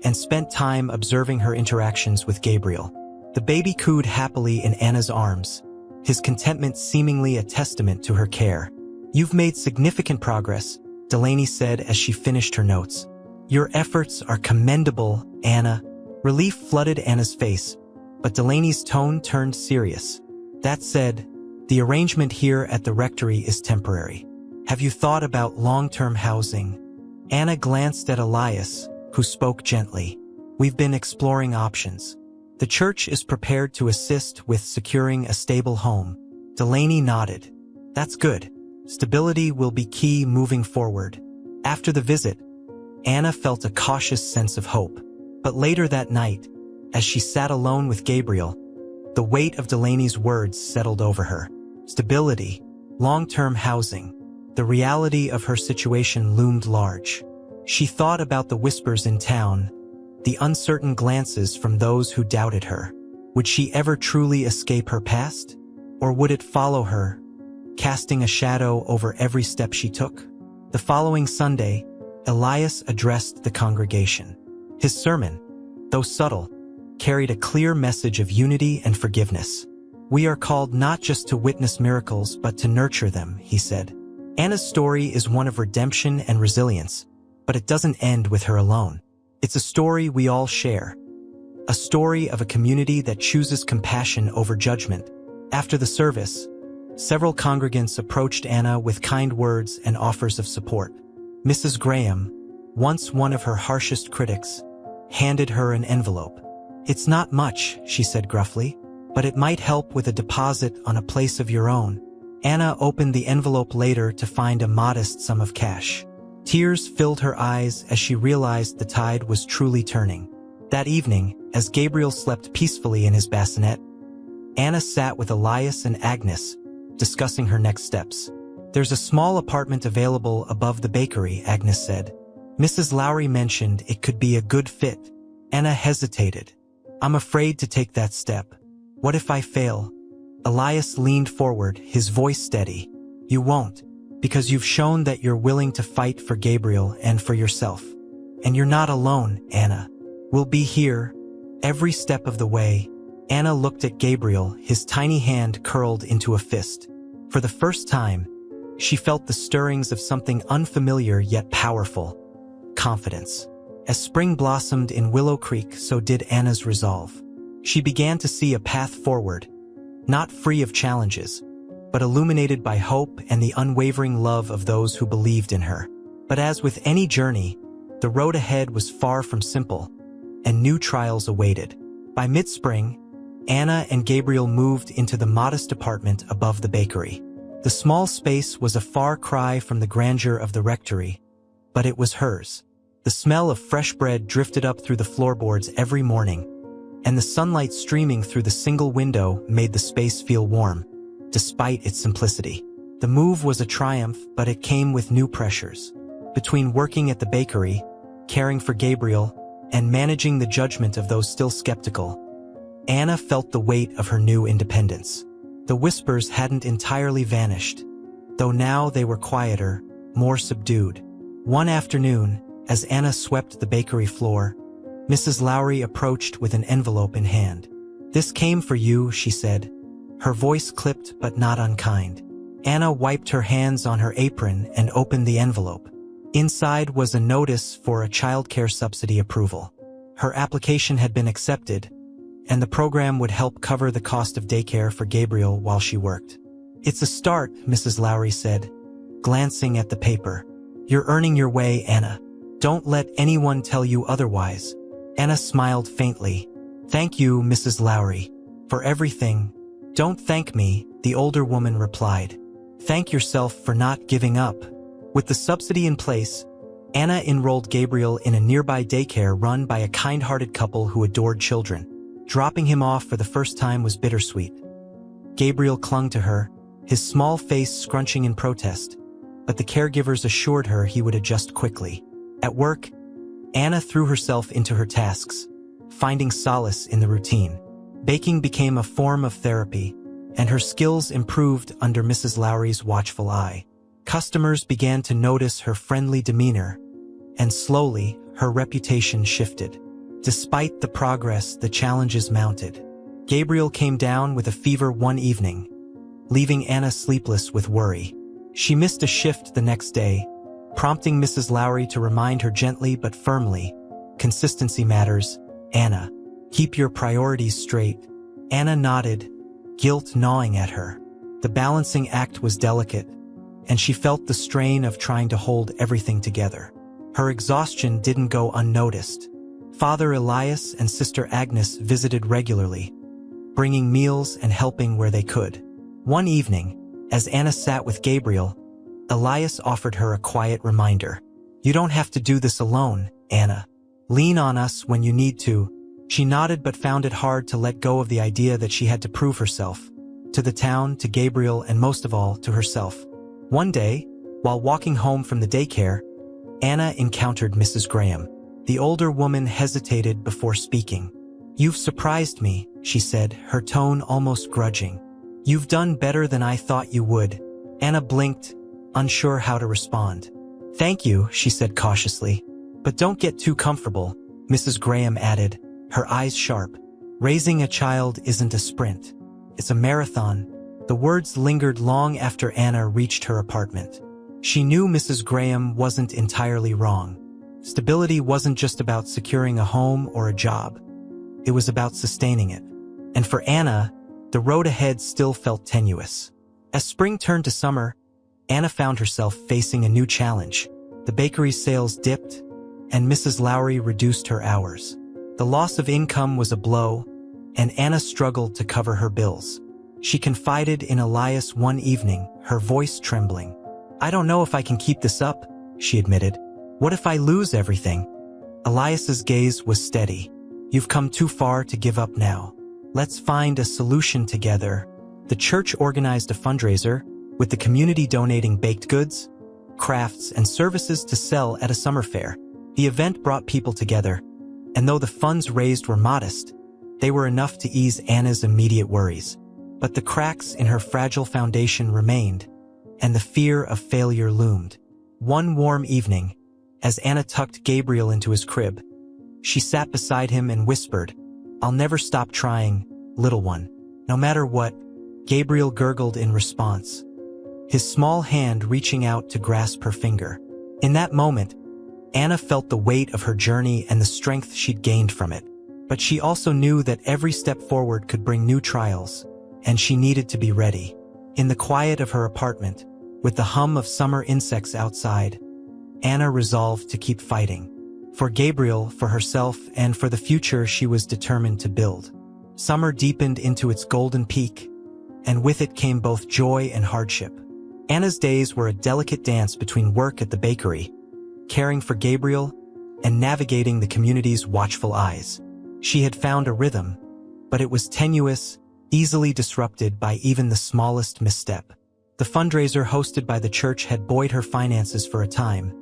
and spent time observing her interactions with Gabriel. The baby cooed happily in Anna's arms, his contentment seemingly a testament to her care. "You've made significant progress," Delaney said as she finished her notes. "Your efforts are commendable, Anna." Relief flooded Anna's face, but Delaney's tone turned serious. "That said, the arrangement here at the rectory is temporary. Have you thought about long-term housing?" Anna glanced at Elias, who spoke gently. "We've been exploring options. The church is prepared to assist with securing a stable home." Delaney nodded. "That's good. Stability will be key moving forward." After the visit, Anna felt a cautious sense of hope. But later that night, as she sat alone with Gabriel, the weight of Delaney's words settled over her. Stability, long-term housing. The reality of her situation loomed large. She thought about the whispers in town, the uncertain glances from those who doubted her. Would she ever truly escape her past? Or would it follow her, casting a shadow over every step she took? The following Sunday, Elias addressed the congregation. His sermon, though subtle, carried a clear message of unity and forgiveness. "We are called not just to witness miracles but to nurture them," he said. Anna's story is one of redemption and resilience, but it doesn't end with her alone. It's a story we all share. A story of a community that chooses compassion over judgment. After the service, several congregants approached Anna with kind words and offers of support. Mrs. Graham, once one of her harshest critics, handed her an envelope. "It's not much," she said gruffly, "but it might help with a deposit on a place of your own." Anna opened the envelope later to find a modest sum of cash. Tears filled her eyes as she realized the tide was truly turning. That evening, as Gabriel slept peacefully in his bassinet, Anna sat with Elias and Agnes, discussing her next steps. "There's a small apartment available above the bakery," Agnes said. "Mrs. Lowry mentioned it could be a good fit." Anna hesitated. "I'm afraid to take that step. What if I fail?" Elias leaned forward, his voice steady. "You won't, because you've shown that you're willing to fight for Gabriel and for yourself. And you're not alone, Anna. We'll be here, every step of the way." Anna looked at Gabriel, his tiny hand curled into a fist. For the first time, she felt the stirrings of something unfamiliar yet powerful. Confidence. As spring blossomed in Willow Creek, so did Anna's resolve. She began to see a path forward, not free of challenges, but illuminated by hope and the unwavering love of those who believed in her. But as with any journey, the road ahead was far from simple, and new trials awaited. By mid-spring, Anna and Gabriel moved into the modest apartment above the bakery. The small space was a far cry from the grandeur of the rectory, but it was hers. The smell of fresh bread drifted up through the floorboards every morning, and the sunlight streaming through the single window made the space feel warm, despite its simplicity. The move was a triumph, but it came with new pressures. Between working at the bakery, caring for Gabriel, and managing the judgment of those still skeptical, Anna felt the weight of her new independence. The whispers hadn't entirely vanished, though now they were quieter, more subdued. One afternoon, as Anna swept the bakery floor, Mrs. Lowry approached with an envelope in hand. "This came for you," she said, her voice clipped but not unkind. Anna wiped her hands on her apron and opened the envelope. Inside was a notice for a childcare subsidy approval. Her application had been accepted, and the program would help cover the cost of daycare for Gabriel while she worked. "It's a start," Mrs. Lowry said, glancing at the paper. "You're earning your way, Anna. Don't let anyone tell you otherwise." Anna smiled faintly. "Thank you, Mrs. Lowry, for everything." "Don't thank me," the older woman replied. "Thank yourself for not giving up." With the subsidy in place, Anna enrolled Gabriel in a nearby daycare run by a kind-hearted couple who adored children. Dropping him off for the first time was bittersweet. Gabriel clung to her, his small face scrunching in protest, but the caregivers assured her he would adjust quickly. At work, Anna threw herself into her tasks, finding solace in the routine. Baking became a form of therapy, and her skills improved under Mrs. Lowry's watchful eye. Customers began to notice her friendly demeanor, and slowly, her reputation shifted. Despite the progress, the challenges mounted. Gabriel came down with a fever one evening, leaving Anna sleepless with worry. She missed a shift the next day, prompting Mrs. Lowry to remind her gently but firmly, "Consistency matters, Anna. Keep your priorities straight." Anna nodded, guilt gnawing at her. The balancing act was delicate, and she felt the strain of trying to hold everything together. Her exhaustion didn't go unnoticed. Father Elias and Sister Agnes visited regularly, bringing meals and helping where they could. One evening, as Anna sat with Gabriel, Elias offered her a quiet reminder. "You don't have to do this alone, Anna. Lean on us when you need to." She nodded but found it hard to let go of the idea that she had to prove herself, to the town, to Gabriel, and most of all, to herself. One day, while walking home from the daycare, Anna encountered Mrs. Graham. The older woman hesitated before speaking. "You've surprised me," she said, her tone almost grudging. "You've done better than I thought you would." Anna blinked, unsure how to respond. "Thank you," she said cautiously. "But don't get too comfortable," Mrs. Graham added, her eyes sharp. "Raising a child isn't a sprint. It's a marathon." The words lingered long after Anna reached her apartment. She knew Mrs. Graham wasn't entirely wrong. Stability wasn't just about securing a home or a job. It was about sustaining it. And for Anna, the road ahead still felt tenuous. As spring turned to summer, Anna found herself facing a new challenge. The bakery's sales dipped, and Mrs. Lowry reduced her hours. The loss of income was a blow, and Anna struggled to cover her bills. She confided in Elias one evening, her voice trembling. "I don't know if I can keep this up," she admitted. "What if I lose everything?" Elias's gaze was steady. "You've come too far to give up now. Let's find a solution together." The church organized a fundraiser, with the community donating baked goods, crafts, and services to sell at a summer fair. The event brought people together, and though the funds raised were modest, they were enough to ease Anna's immediate worries. But the cracks in her fragile foundation remained, and the fear of failure loomed. One warm evening, as Anna tucked Gabriel into his crib, she sat beside him and whispered, "I'll never stop trying, little one." "No matter what," Gabriel gurgled in response, his small hand reaching out to grasp her finger. In that moment, Anna felt the weight of her journey and the strength she'd gained from it. But she also knew that every step forward could bring new trials, and she needed to be ready. In the quiet of her apartment, with the hum of summer insects outside, Anna resolved to keep fighting. For Gabriel, for herself, and for the future she was determined to build. Summer deepened into its golden peak, and with it came both joy and hardship. Anna's days were a delicate dance between work at the bakery, caring for Gabriel, and navigating the community's watchful eyes. She had found a rhythm, but it was tenuous, easily disrupted by even the smallest misstep. The fundraiser hosted by the church had buoyed her finances for a time,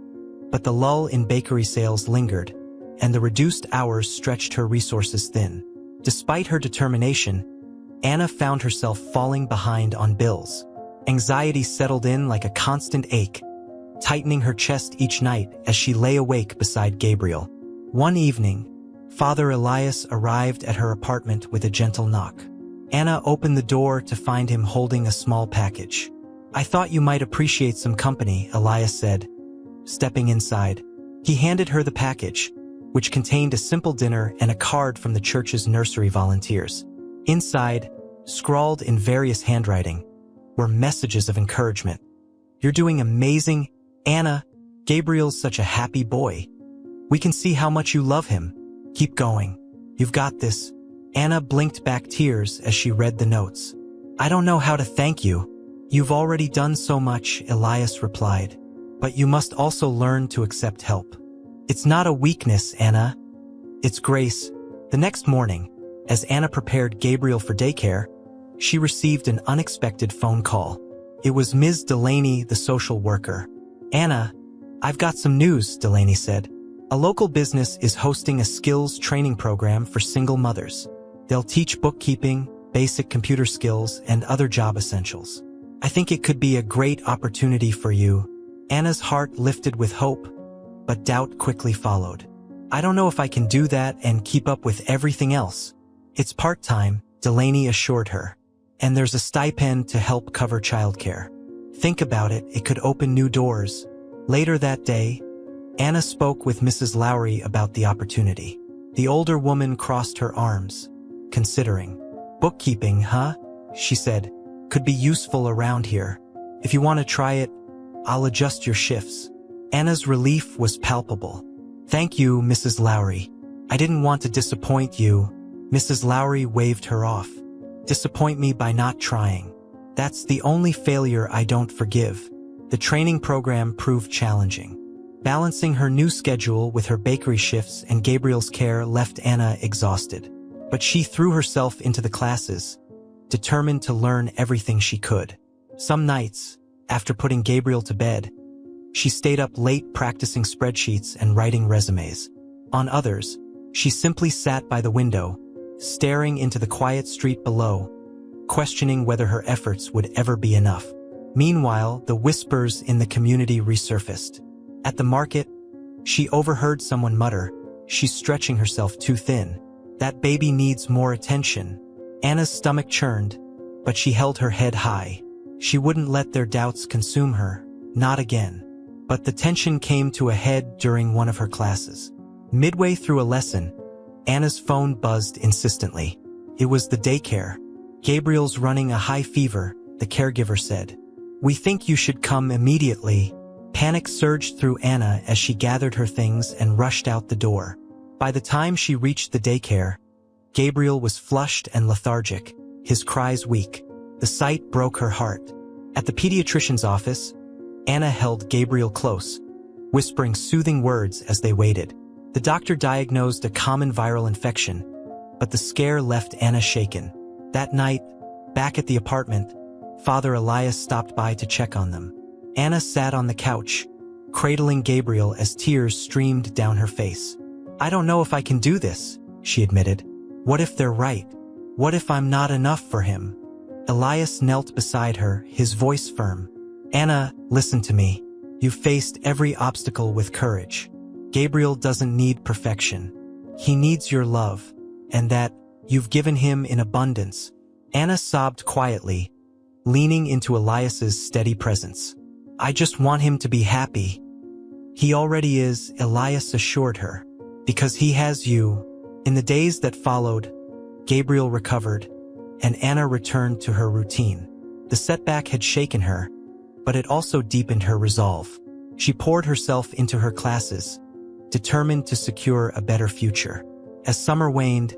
but the lull in bakery sales lingered, and the reduced hours stretched her resources thin. Despite her determination, Anna found herself falling behind on bills. Anxiety settled in like a constant ache, tightening her chest each night as she lay awake beside Gabriel. One evening, Father Elias arrived at her apartment with a gentle knock. Anna opened the door to find him holding a small package. "I thought you might appreciate some company," Elias said, stepping inside. He handed her the package, which contained a simple dinner and a card from the church's nursery volunteers. Inside, scrawled in various handwriting, were messages of encouragement. "You're doing amazing, Anna. Gabriel's such a happy boy. We can see how much you love him. Keep going. You've got this." Anna blinked back tears as she read the notes. "I don't know how to thank you. You've already done so much," Elias replied. But you must also learn to accept help. It's not a weakness, Anna. It's grace. The next morning, as Anna prepared Gabriel for daycare, she received an unexpected phone call. It was Ms. Delaney, the social worker. Anna, I've got some news, Delaney said. A local business is hosting a skills training program for single mothers. They'll teach bookkeeping, basic computer skills, and other job essentials. I think it could be a great opportunity for you. Anna's heart lifted with hope, but doubt quickly followed. I don't know if I can do that and keep up with everything else. It's part-time, Delaney assured her. And there's a stipend to help cover childcare. Think about it, it could open new doors. Later that day, Anna spoke with Mrs. Lowry about the opportunity. The older woman crossed her arms, considering. Bookkeeping, huh? She said. Could be useful around here. If you want to try it, I'll adjust your shifts. Anna's relief was palpable. Thank you, Mrs. Lowry. I didn't want to disappoint you. Mrs. Lowry waved her off. Disappoint me by not trying. That's the only failure I don't forgive. The training program proved challenging. Balancing her new schedule with her bakery shifts and Gabriel's care left Anna exhausted. But she threw herself into the classes, determined to learn everything she could. Some nights, after putting Gabriel to bed, she stayed up late practicing spreadsheets and writing resumes. On others, she simply sat by the window, staring into the quiet street below, questioning whether her efforts would ever be enough. Meanwhile, the whispers in the community resurfaced. At the market, she overheard someone mutter, "She's stretching herself too thin. That baby needs more attention." Anna's stomach churned, but she held her head high. She wouldn't let their doubts consume her, not again. But the tension came to a head during one of her classes. Midway through a lesson, Anna's phone buzzed insistently. It was the daycare. "Gabriel's running a high fever," the caregiver said. "We think you should come immediately." Panic surged through Anna as she gathered her things and rushed out the door. By the time she reached the daycare, Gabriel was flushed and lethargic, his cries weak. The sight broke her heart. At the pediatrician's office, Anna held Gabriel close, whispering soothing words as they waited. The doctor diagnosed a common viral infection, but the scare left Anna shaken. That night, back at the apartment, Father Elias stopped by to check on them. Anna sat on the couch, cradling Gabriel as tears streamed down her face. "I don't know if I can do this," she admitted. "What if they're right? What if I'm not enough for him?" Elias knelt beside her, his voice firm. "Anna, listen to me. You've faced every obstacle with courage. Gabriel doesn't need perfection. He needs your love, and that you've given him in abundance." Anna sobbed quietly, leaning into Elias's steady presence. "I just want him to be happy." "He already is," Elias assured her, "because he has you." In the days that followed, Gabriel recovered, and Anna returned to her routine. The setback had shaken her, but it also deepened her resolve. She poured herself into her classes, determined to secure a better future. As summer waned,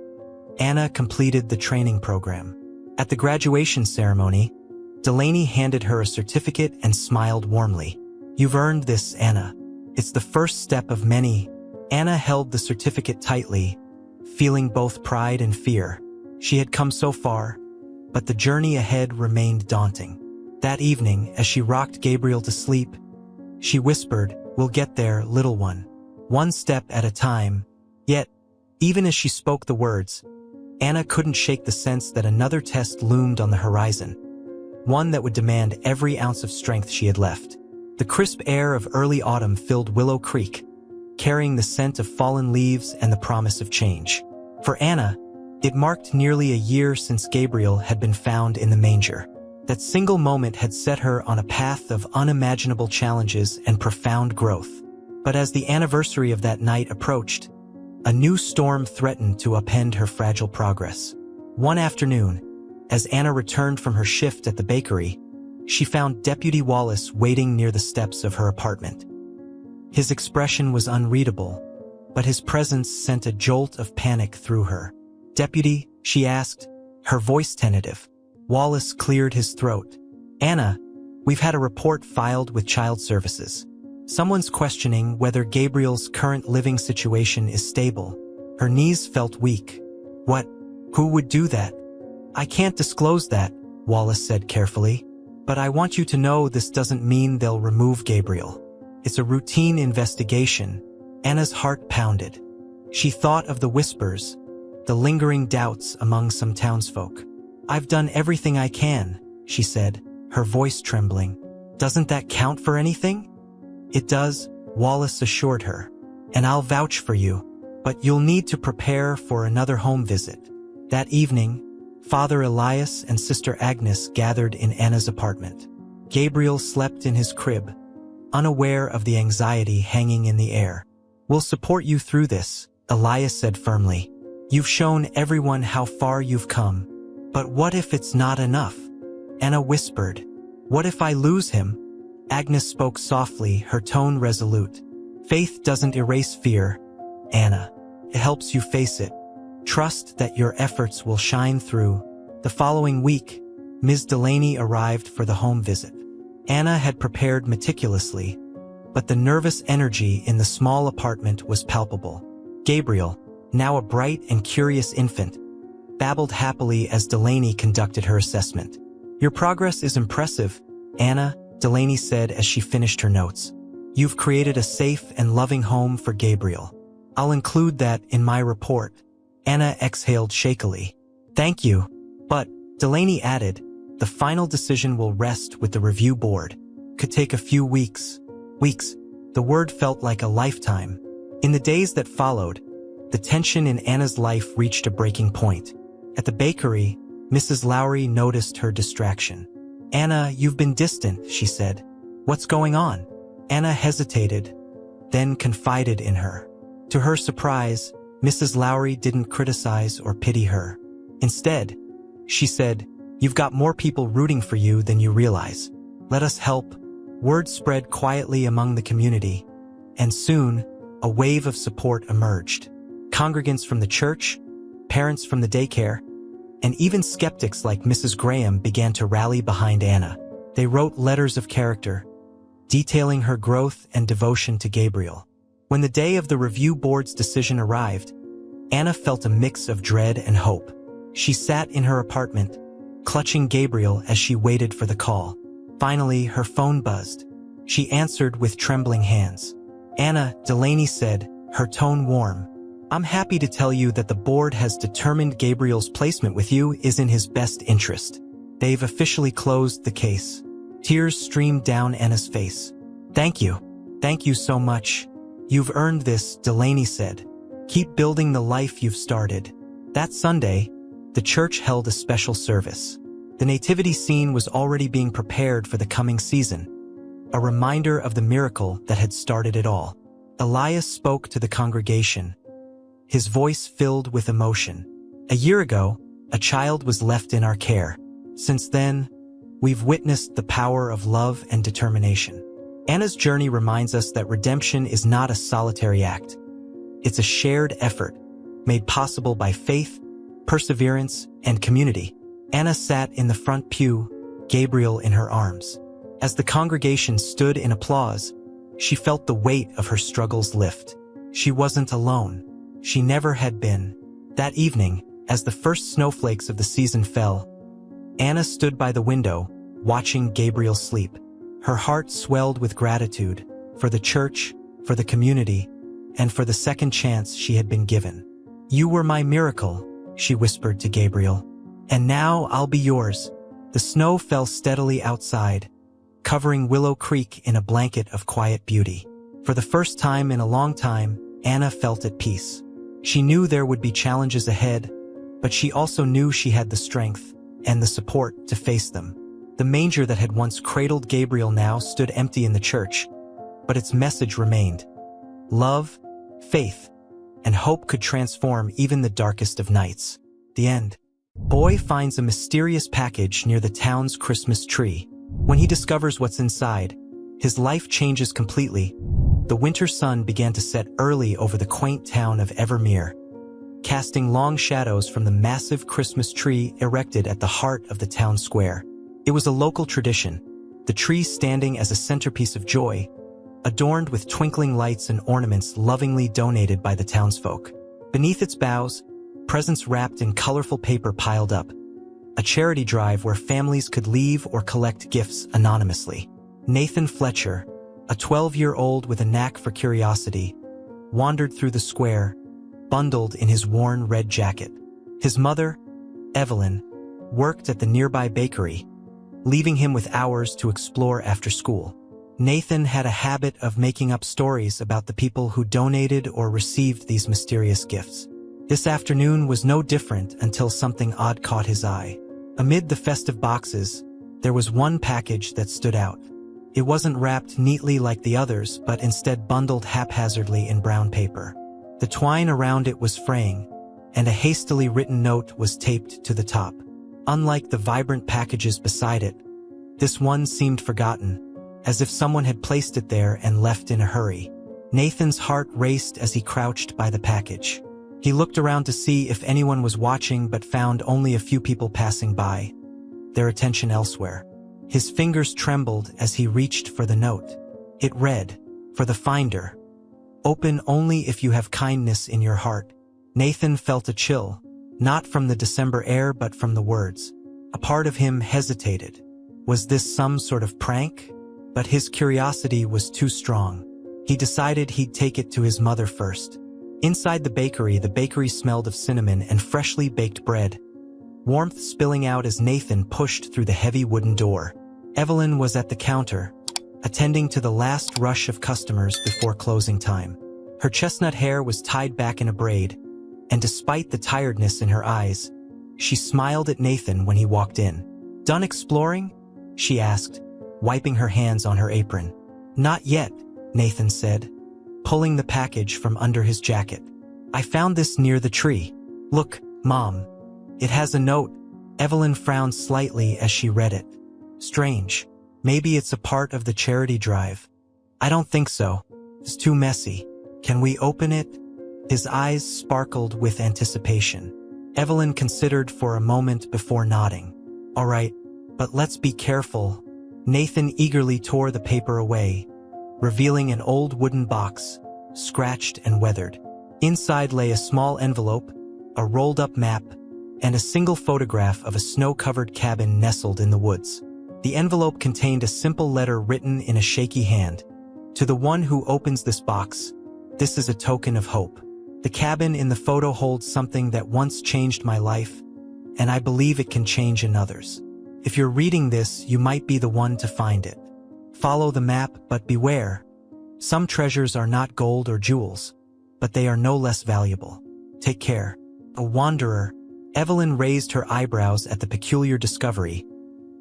Anna completed the training program. At the graduation ceremony, Delaney handed her a certificate and smiled warmly. "You've earned this, Anna. It's the first step of many." Anna held the certificate tightly, feeling both pride and fear. She had come so far, but the journey ahead remained daunting. That evening, as she rocked Gabriel to sleep, she whispered, "We'll get there, little one. One step at a time." Yet, even as she spoke the words, Anna couldn't shake the sense that another test loomed on the horizon, one that would demand every ounce of strength she had left. The crisp air of early autumn filled Willow Creek, carrying the scent of fallen leaves and the promise of change. For Anna, it marked nearly a year since Gabriel had been found in the manger. That single moment had set her on a path of unimaginable challenges and profound growth. But as the anniversary of that night approached, a new storm threatened to upend her fragile progress. One afternoon, as Anna returned from her shift at the bakery, she found Deputy Wallace waiting near the steps of her apartment. His expression was unreadable, but his presence sent a jolt of panic through her. "Deputy," she asked, her voice tentative. Wallace cleared his throat. "Anna, we've had a report filed with Child Services. Someone's questioning whether Gabriel's current living situation is stable. Her knees felt weak. What? Who would do that? I can't disclose that, Wallace said carefully. But I want you to know this doesn't mean they'll remove Gabriel. It's a routine investigation. Anna's heart pounded. She thought of the whispers, the lingering doubts among some townsfolk. I've done everything I can, she said, her voice trembling. Doesn't that count for anything? It does, Wallace assured her. And I'll vouch for you, but you'll need to prepare for another home visit. That evening, Father Elias and Sister Agnes gathered in Anna's apartment. Gabriel slept in his crib, unaware of the anxiety hanging in the air. We'll support you through this, Elias said firmly. You've shown everyone how far you've come. But what if it's not enough? Anna whispered. What if I lose him? Agnes spoke softly, her tone resolute. Faith doesn't erase fear, Anna. It helps you face it. Trust that your efforts will shine through. The following week, Ms. Delaney arrived for the home visit. Anna had prepared meticulously, but the nervous energy in the small apartment was palpable. Gabriel, now a bright and curious infant, babbled happily as Delaney conducted her assessment. Your progress is impressive, Anna, Delaney said as she finished her notes. You've created a safe and loving home for Gabriel. I'll include that in my report. Anna exhaled shakily. Thank you. But, Delaney added, the final decision will rest with the review board. Could take a few weeks. Weeks. The word felt like a lifetime. In the days that followed, the tension in Anna's life reached a breaking point. At the bakery, Mrs. Lowry noticed her distraction. Anna, you've been distant, she said. What's going on? Anna hesitated, then confided in her. To her surprise, Mrs. Lowry didn't criticize or pity her. Instead, she said, You've got more people rooting for you than you realize. Let us help. Word spread quietly among the community, and soon, a wave of support emerged. Congregants from the church, parents from the daycare, and even skeptics like Mrs. Graham began to rally behind Anna. They wrote letters of character, detailing her growth and devotion to Gabriel. When the day of the review board's decision arrived, Anna felt a mix of dread and hope. She sat in her apartment, clutching Gabriel as she waited for the call. Finally, her phone buzzed. She answered with trembling hands. Anna, Delaney said, her tone warm. I'm happy to tell you that the board has determined Gabriel's placement with you is in his best interest. They've officially closed the case. Tears streamed down Anna's face. Thank you. Thank you so much. You've earned this, Delaney said. Keep building the life you've started. That Sunday, the church held a special service. The nativity scene was already being prepared for the coming season, a reminder of the miracle that had started it all. Elias spoke to the congregation, his voice filled with emotion. A year ago, a child was left in our care. Since then, we've witnessed the power of love and determination. Anna's journey reminds us that redemption is not a solitary act. It's a shared effort, made possible by faith, perseverance, and community. Anna sat in the front pew, Gabriel in her arms. As the congregation stood in applause, she felt the weight of her struggles lift. She wasn't alone. She never had been. That evening, as the first snowflakes of the season fell, Anna stood by the window, watching Gabriel sleep. Her heart swelled with gratitude for the church, for the community, and for the second chance she had been given. You were my miracle, she whispered to Gabriel. And now I'll be yours. The snow fell steadily outside, covering Willow Creek in a blanket of quiet beauty. For the first time in a long time, Anna felt at peace. She knew there would be challenges ahead, but she also knew she had the strength and the support to face them. The manger that had once cradled Gabriel now stood empty in the church, but its message remained. Love, faith, and hope could transform even the darkest of nights. The end. Boy finds a mysterious package near the town's Christmas tree. When he discovers what's inside, his life changes completely. The winter sun began to set early over the quaint town of Evermere, casting long shadows from the massive Christmas tree erected at the heart of the town square. It was a local tradition, the tree standing as a centerpiece of joy, adorned with twinkling lights and ornaments lovingly donated by the townsfolk. Beneath its boughs, presents wrapped in colorful paper piled up, a charity drive where families could leave or collect gifts anonymously. Nathan Fletcher, a 12-year-old with a knack for curiosity, wandered through the square, bundled in his worn red jacket. His mother, Evelyn, worked at the nearby bakery, leaving him with hours to explore after school. Nathan had a habit of making up stories about the people who donated or received these mysterious gifts. This afternoon was no different until something odd caught his eye. Amid the festive boxes, there was one package that stood out. It wasn't wrapped neatly like the others, but instead bundled haphazardly in brown paper. The twine around it was fraying, and a hastily written note was taped to the top. Unlike the vibrant packages beside it, this one seemed forgotten, as if someone had placed it there and left in a hurry. Nathan's heart raced as he crouched by the package. He looked around to see if anyone was watching but found only a few people passing by, their attention elsewhere. His fingers trembled as he reached for the note. It read, "For the finder. Open only if you have kindness in your heart." Nathan felt a chill, not from the December air but from the words. A part of him hesitated. Was this some sort of prank? But his curiosity was too strong. He decided he'd take it to his mother first. Inside the bakery smelled of cinnamon and freshly baked bread, warmth spilling out as Nathan pushed through the heavy wooden door. Evelyn was at the counter, attending to the last rush of customers before closing time. Her chestnut hair was tied back in a braid, and despite the tiredness in her eyes, she smiled at Nathan when he walked in. "Done exploring?" she asked, wiping her hands on her apron. "Not yet," Nathan said, pulling the package from under his jacket. "I found this near the tree. Look, Mom. It has a note." Evelyn frowned slightly as she read it. "Strange. Maybe it's a part of the charity drive." "I don't think so. It's too messy. Can we open it?" His eyes sparkled with anticipation. Evelyn considered for a moment before nodding. "All right, but let's be careful." Nathan eagerly tore the paper away, revealing an old wooden box, scratched and weathered. Inside lay a small envelope, a rolled-up map, and a single photograph of a snow-covered cabin nestled in the woods. The envelope contained a simple letter written in a shaky hand. "To the one who opens this box, this is a token of hope. The cabin in the photo holds something that once changed my life, and I believe it can change another's. If you're reading this, you might be the one to find it. Follow the map, but beware. Some treasures are not gold or jewels, but they are no less valuable. Take care." A wanderer, Evelyn raised her eyebrows at the peculiar discovery,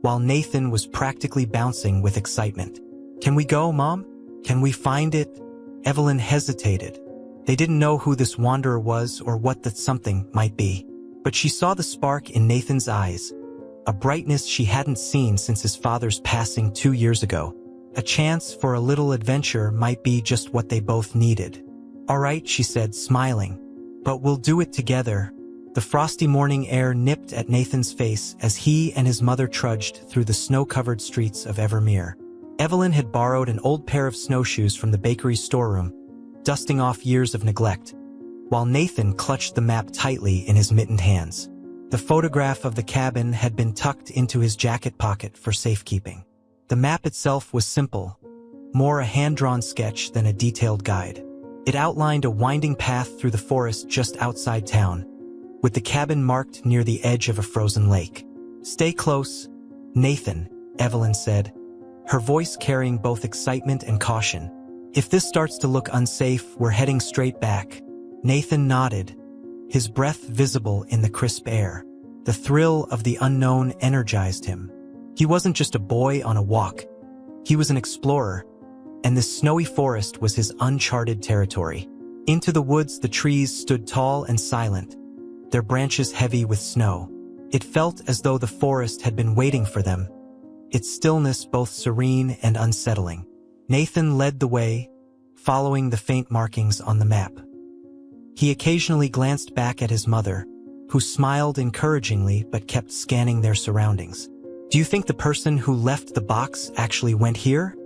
while Nathan was practically bouncing with excitement. "Can we go, Mom? Can we find it?" Evelyn hesitated. They didn't know who this wanderer was or what that something might be. But she saw the spark in Nathan's eyes, a brightness she hadn't seen since his father's passing 2 years ago. A chance for a little adventure might be just what they both needed. "All right," she said, smiling. "But we'll do it together." The frosty morning air nipped at Nathan's face as he and his mother trudged through the snow-covered streets of Evermere. Evelyn had borrowed an old pair of snowshoes from the bakery's storeroom, dusting off years of neglect, while Nathan clutched the map tightly in his mittened hands. The photograph of the cabin had been tucked into his jacket pocket for safekeeping. The map itself was simple, more a hand-drawn sketch than a detailed guide. It outlined a winding path through the forest just outside town, with the cabin marked near the edge of a frozen lake. "Stay close, Nathan," Evelyn said, her voice carrying both excitement and caution. "If this starts to look unsafe, we're heading straight back." Nathan nodded, his breath visible in the crisp air. The thrill of the unknown energized him. He wasn't just a boy on a walk. He was an explorer, and this snowy forest was his uncharted territory. Into the woods the trees stood tall and silent, their branches heavy with snow. It felt as though the forest had been waiting for them, its stillness both serene and unsettling. Nathan led the way, following the faint markings on the map. He occasionally glanced back at his mother, who smiled encouragingly but kept scanning their surroundings. "Do you think the person who left the box actually went here?"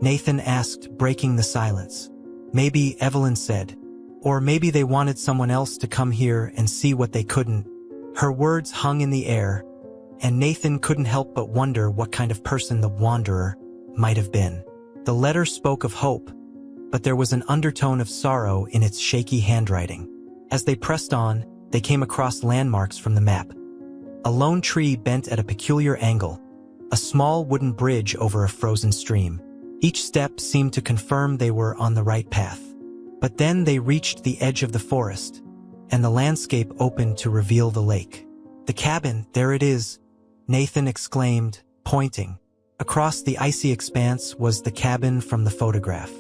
Nathan asked, breaking the silence. Maybe, Evelyn said. Or maybe they wanted someone else to come here and see what they couldn't. Her words hung in the air, and Nathan couldn't help but wonder what kind of person the wanderer might have been. The letter spoke of hope, but there was an undertone of sorrow in its shaky handwriting. As they pressed on, they came across landmarks from the map. A lone tree bent at a peculiar angle, a small wooden bridge over a frozen stream. Each step seemed to confirm they were on the right path. But then they reached the edge of the forest, and the landscape opened to reveal the lake. The cabin, there it is, Nathan exclaimed, pointing. Across the icy expanse was the cabin from the photograph.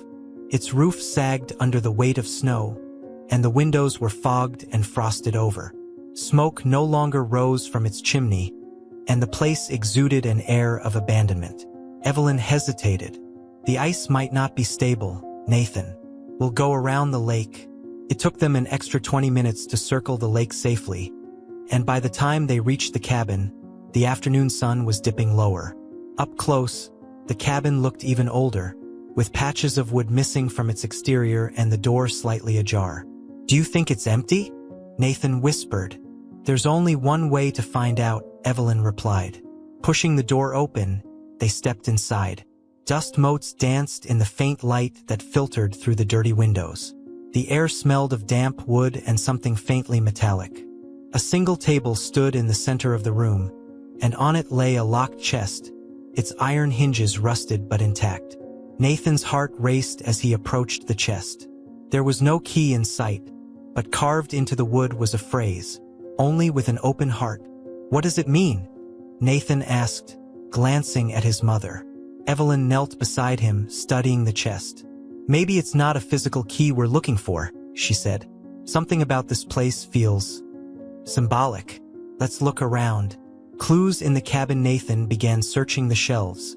Its roof sagged under the weight of snow, and the windows were fogged and frosted over. Smoke no longer rose from its chimney, and the place exuded an air of abandonment. Evelyn hesitated. The ice might not be stable, Nathan. We'll go around the lake. It took them an extra 20 minutes to circle the lake safely, and by the time they reached the cabin, the afternoon sun was dipping lower. Up close, the cabin looked even older, with patches of wood missing from its exterior and the door slightly ajar. Do you think it's empty? Nathan whispered. There's only one way to find out, Evelyn replied. Pushing the door open, they stepped inside. Dust motes danced in the faint light that filtered through the dirty windows. The air smelled of damp wood and something faintly metallic. A single table stood in the center of the room, and on it lay a locked chest, its iron hinges rusted but intact. Nathan's heart raced as he approached the chest. There was no key in sight, but carved into the wood was a phrase, "Only with an open heart." What does it mean? Nathan asked, glancing at his mother. Evelyn knelt beside him, studying the chest. Maybe it's not a physical key we're looking for, she said. Something about this place feels symbolic. Let's look around. Clues in the cabin. Nathan began searching the shelves,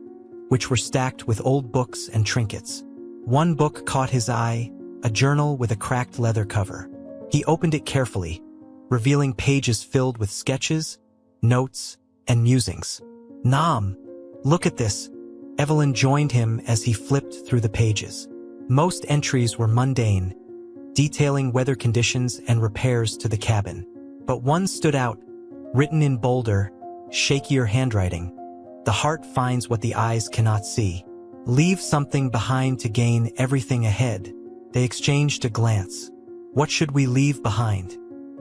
which were stacked with old books and trinkets. One book caught his eye, a journal with a cracked leather cover. He opened it carefully, revealing pages filled with sketches, notes, and musings. Nam, look at this. Evelyn joined him as he flipped through the pages. Most entries were mundane, detailing weather conditions and repairs to the cabin. But one stood out, written in bolder, shakier handwriting. The heart finds what the eyes cannot see. Leave something behind to gain everything ahead. They exchanged a glance. What should we leave behind?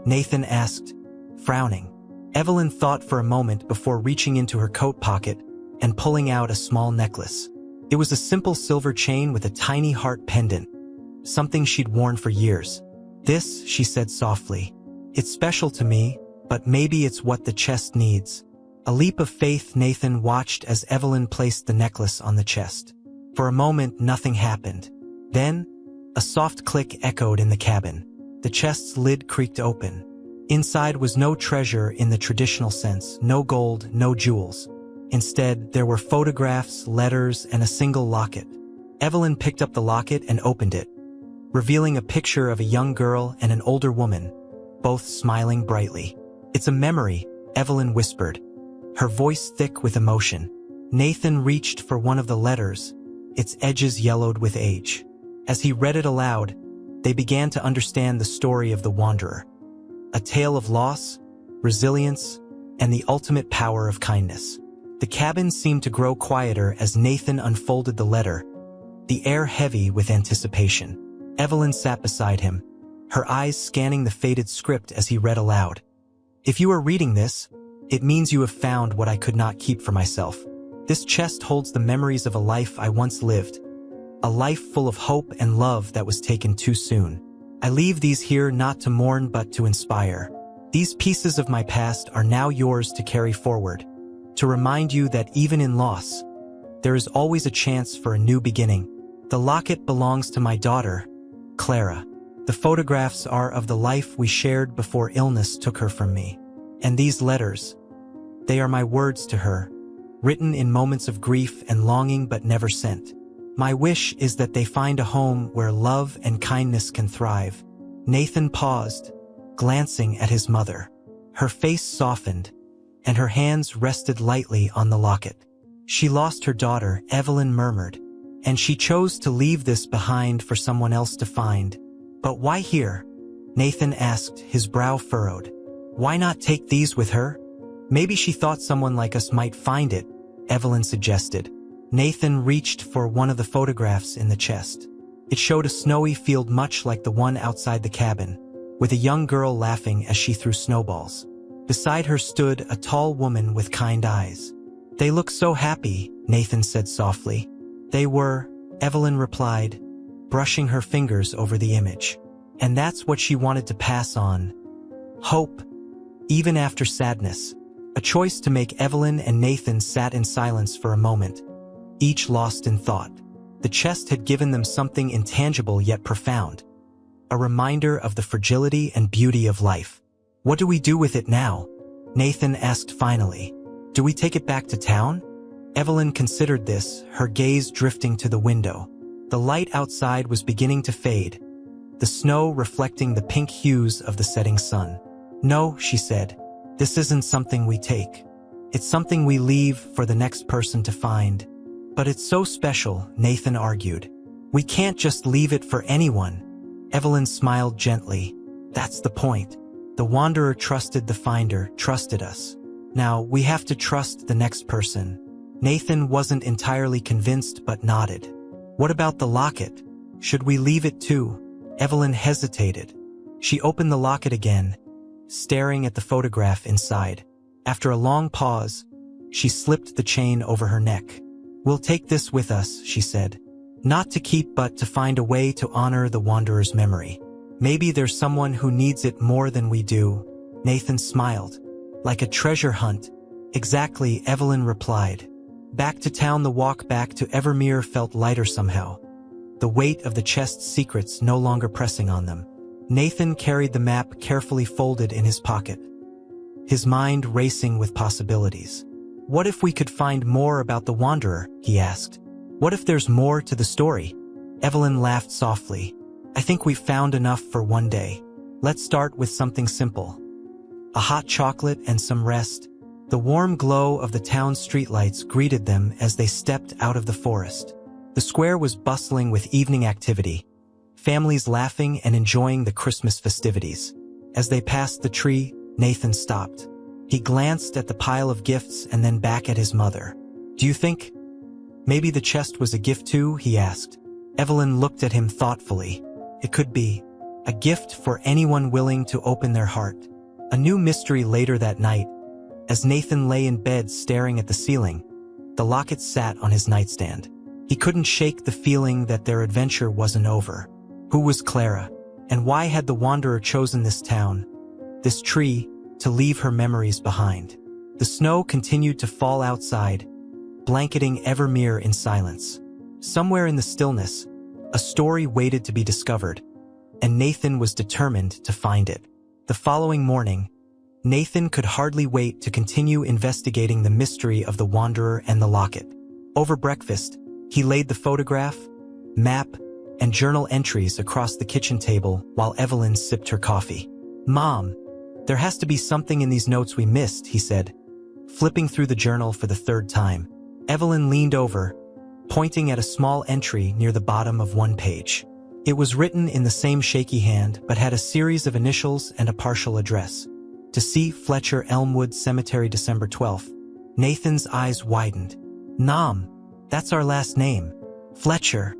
Nathan asked, frowning. Evelyn thought for a moment before reaching into her coat pocket and pulling out a small necklace. It was a simple silver chain with a tiny heart pendant, something she'd worn for years. This, she said softly. It's special to me, but maybe it's what the chest needs. A leap of faith. Nathan watched as Evelyn placed the necklace on the chest. For a moment, nothing happened. Then, a soft click echoed in the cabin. The chest's lid creaked open. Inside was no treasure in the traditional sense, no gold, no jewels. Instead, there were photographs, letters, and a single locket. Evelyn picked up the locket and opened it, revealing a picture of a young girl and an older woman, both smiling brightly. It's a memory, Evelyn whispered, her voice thick with emotion. Nathan reached for one of the letters, its edges yellowed with age. As he read it aloud, they began to understand the story of the wanderer. A tale of loss, resilience, and the ultimate power of kindness. The cabin seemed to grow quieter as Nathan unfolded the letter, the air heavy with anticipation. Evelyn sat beside him, her eyes scanning the faded script as he read aloud. If you are reading this, it means you have found what I could not keep for myself. This chest holds the memories of a life I once lived, a life full of hope and love that was taken too soon. I leave these here not to mourn but to inspire. These pieces of my past are now yours to carry forward, to remind you that even in loss, there is always a chance for a new beginning. The locket belongs to my daughter, Clara. The photographs are of the life we shared before illness took her from me. And these letters, they are my words to her, written in moments of grief and longing but never sent. My wish is that they find a home where love and kindness can thrive. Nathan paused, glancing at his mother. Her face softened, and her hands rested lightly on the locket. She lost her daughter, Evelyn murmured. And she chose to leave this behind for someone else to find. But why here? Nathan asked, his brow furrowed. Why not take these with her? Maybe she thought someone like us might find it, Evelyn suggested. Nathan reached for one of the photographs in the chest. It showed a snowy field much like the one outside the cabin, with a young girl laughing as she threw snowballs. Beside her stood a tall woman with kind eyes. They look so happy, Nathan said softly. They were, Evelyn replied, brushing her fingers over the image. And that's what she wanted to pass on. Hope, even after sadness. A choice to make. Evelyn and Nathan sat in silence for a moment, each lost in thought. The chest had given them something intangible yet profound. A reminder of the fragility and beauty of life. What do we do with it now? Nathan asked finally. Do we take it back to town? Evelyn considered this, her gaze drifting to the window. The light outside was beginning to fade, the snow reflecting the pink hues of the setting sun. No, she said, this isn't something we take. It's something we leave for the next person to find. But it's so special, Nathan argued. We can't just leave it for anyone. Evelyn smiled gently. That's the point. The wanderer trusted the finder, trusted us. Now, we have to trust the next person. Nathan wasn't entirely convinced but nodded. What about the locket? Should we leave it too? Evelyn hesitated. She opened the locket again, staring at the photograph inside. After a long pause, she slipped the chain over her neck. We'll take this with us, she said. Not to keep but to find a way to honor the wanderer's memory. Maybe there's someone who needs it more than we do. Nathan smiled. Like a treasure hunt. Exactly, Evelyn replied. Back to town. The walk back to Evermere felt lighter somehow. The weight of the chest's secrets no longer pressing on them. Nathan carried the map carefully folded in his pocket, his mind racing with possibilities. What if we could find more about the wanderer? He asked. What if there's more to the story? Evelyn laughed softly. I think we've found enough for one day. Let's start with something simple. A hot chocolate and some rest. The warm glow of the town's streetlights greeted them as they stepped out of the forest. The square was bustling with evening activity, families laughing and enjoying the Christmas festivities. As they passed the tree, Nathan stopped. He glanced at the pile of gifts and then back at his mother. Do you think maybe the chest was a gift too? He asked. Evelyn looked at him thoughtfully. It could be a gift for anyone willing to open their heart. A new mystery. Later that night, as Nathan lay in bed staring at the ceiling, the locket sat on his nightstand. He couldn't shake the feeling that their adventure wasn't over. Who was Clara? And why had the wanderer chosen this town, this tree, to leave her memories behind? The snow continued to fall outside, blanketing Evermere in silence. Somewhere in the stillness, a story waited to be discovered, and Nathan was determined to find it. The following morning, Nathan could hardly wait to continue investigating the mystery of the wanderer and the locket. Over breakfast, he laid the photograph, map, and journal entries across the kitchen table while Evelyn sipped her coffee. Mom, there has to be something in these notes we missed, he said, flipping through the journal for the third time. Evelyn leaned over, pointing at a small entry near the bottom of one page. It was written in the same shaky hand but had a series of initials and a partial address. To C. Fletcher, Elmwood Cemetery, December 12th. Nathan's eyes widened. Nom, that's our last name. Fletcher.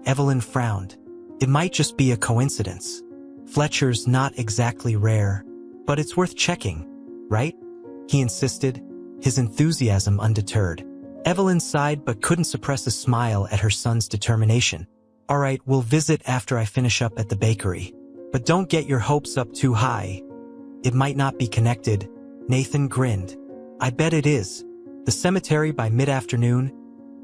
Evelyn frowned. It might just be a coincidence. Fletcher's not exactly rare, but it's worth checking, right? He insisted, his enthusiasm undeterred. Evelyn sighed but couldn't suppress a smile at her son's determination. All right, we'll visit after I finish up at the bakery. But don't get your hopes up too high. It might not be connected. Nathan grinned. I bet it is. The cemetery. By mid-afternoon,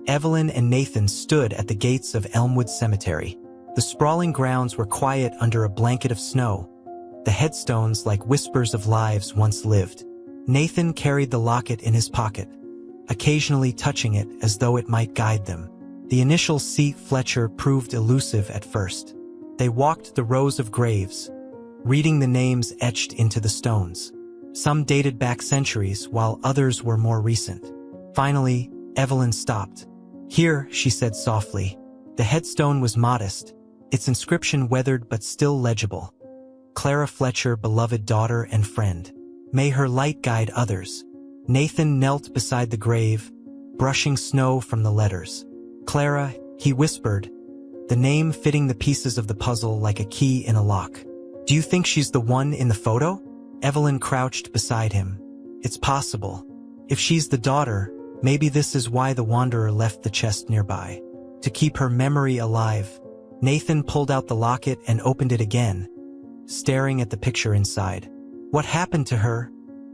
Evelyn and Nathan stood at the gates of Elmwood Cemetery. The sprawling grounds were quiet under a blanket of snow, the headstones like whispers of lives once lived. Nathan carried the locket in his pocket, occasionally touching it as though it might guide them. The initial C. Fletcher proved elusive at first. They walked the rows of graves, reading the names etched into the stones. Some dated back centuries, while others were more recent. Finally, Evelyn stopped. Here, she said softly, The headstone was modest, its inscription weathered but still legible. Clara Fletcher, beloved daughter and friend. May her light guide others. Nathan knelt beside the grave, brushing snow from the letters. Clara, he whispered, the name fitting the pieces of the puzzle like a key in a lock. Do you think she's the one in the photo? Evelyn crouched beside him. It's possible. If she's the daughter, maybe this is why the wanderer left the chest nearby. To keep her memory alive. Nathan pulled out the locket and opened it again, staring at the picture inside. What happened to her?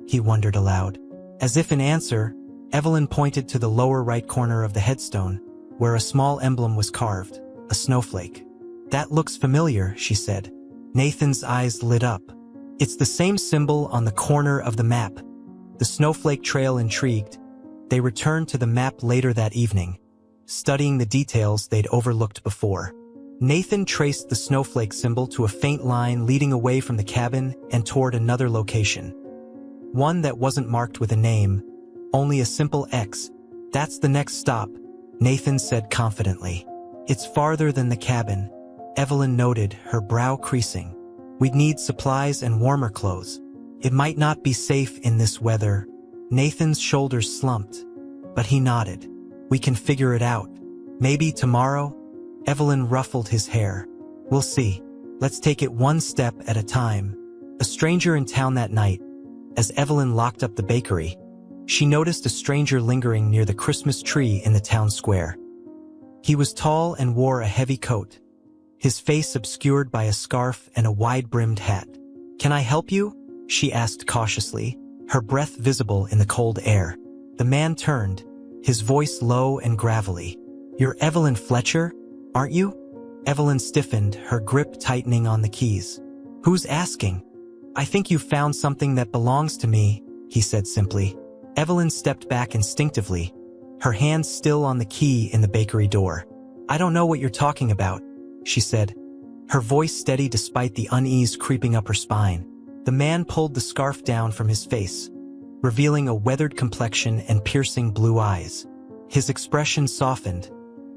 He wondered aloud. As if in answer, Evelyn pointed to the lower right corner of the headstone, where a small emblem was carved, a snowflake. That looks familiar, she said. Nathan's eyes lit up. It's the same symbol on the corner of the map. The snowflake trail intrigued. They returned to the map later that evening, studying the details they'd overlooked before. Nathan traced the snowflake symbol to a faint line leading away from the cabin and toward another location. One that wasn't marked with a name, only a simple X. That's the next stop, Nathan said confidently. It's farther than the cabin, Evelyn noted, her brow creasing. We'd need supplies and warmer clothes. It might not be safe in this weather. Nathan's shoulders slumped, but he nodded. We can figure it out. Maybe tomorrow? Evelyn ruffled his hair. We'll see. Let's take it one step at a time. A stranger in town that night. As Evelyn locked up the bakery, she noticed a stranger lingering near the Christmas tree in the town square. He was tall and wore a heavy coat, his face obscured by a scarf and a wide-brimmed hat. Can I help you? She asked cautiously, her breath visible in the cold air. The man turned, his voice low and gravelly. You're Evelyn Fletcher, aren't you? Evelyn stiffened, her grip tightening on the keys. Who's asking? I think you found something that belongs to me, he said simply. Evelyn stepped back instinctively, her hands still on the key in the bakery door. I don't know what you're talking about, she said, her voice steady despite the unease creeping up her spine. The man pulled the scarf down from his face, revealing a weathered complexion and piercing blue eyes. His expression softened,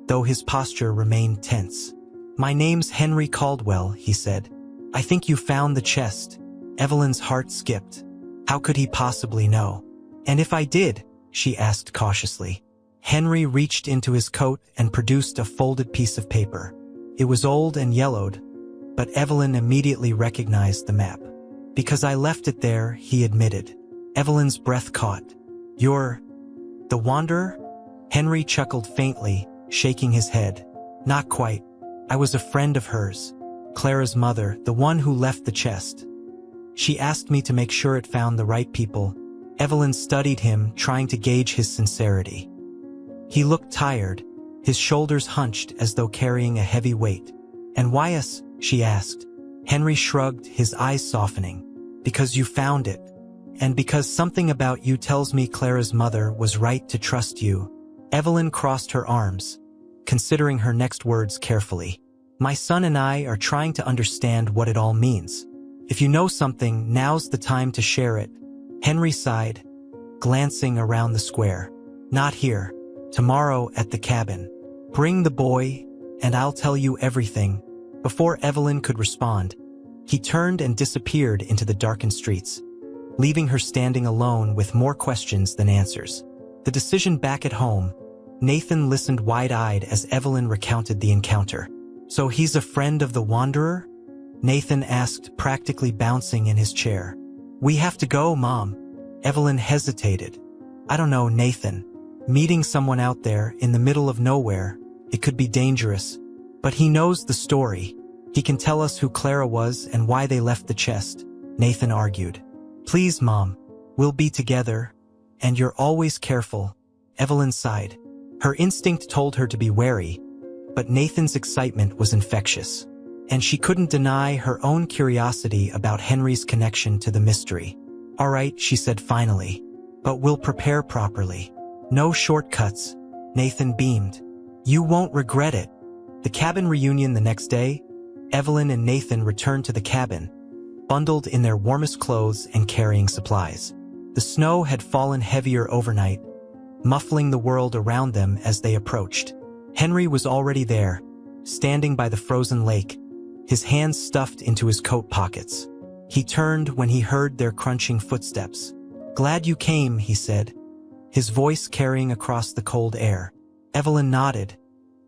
though his posture remained tense. My name's Henry Caldwell, he said. I think you found the chest. Evelyn's heart skipped. How could he possibly know? And if I did? She asked cautiously. Henry reached into his coat and produced a folded piece of paper. It was old and yellowed, but Evelyn immediately recognized the map. Because I left it there, he admitted. Evelyn's breath caught. You're the wanderer? Henry chuckled faintly, shaking his head. Not quite. I was a friend of hers. Clara's mother, the one who left the chest. She asked me to make sure it found the right people. Evelyn studied him, trying to gauge his sincerity. He looked tired, his shoulders hunched as though carrying a heavy weight. And why us? She asked. Henry shrugged, his eyes softening. Because you found it. And because something about you tells me Clara's mother was right to trust you. Evelyn crossed her arms, considering her next words carefully. My son and I are trying to understand what it all means. If you know something, now's the time to share it. Henry sighed, glancing around the square. Not here. Tomorrow at the cabin. Bring the boy, and I'll tell you everything. Before Evelyn could respond, he turned and disappeared into the darkened streets, leaving her standing alone with more questions than answers. The decision back at home, Nathan listened wide-eyed as Evelyn recounted the encounter. So he's a friend of the wanderer? Nathan asked, practically bouncing in his chair. We have to go, Mom. Evelyn hesitated. I don't know, Nathan. Meeting someone out there in the middle of nowhere, it could be dangerous. But he knows the story. He can tell us who Clara was and why they left the chest, Nathan argued. Please, Mom. We'll be together. And you're always careful. Evelyn sighed. Her instinct told her to be wary, but Nathan's excitement was infectious. And she couldn't deny her own curiosity about Henry's connection to the mystery. All right, she said finally. But we'll prepare properly. No shortcuts. Nathan beamed. You won't regret it. The cabin reunion the next day, Evelyn and Nathan returned to the cabin, bundled in their warmest clothes and carrying supplies. The snow had fallen heavier overnight, muffling the world around them as they approached. Henry was already there, standing by the frozen lake, his hands stuffed into his coat pockets. He turned when he heard their crunching footsteps. "Glad you came," he said, his voice carrying across the cold air. Evelyn nodded,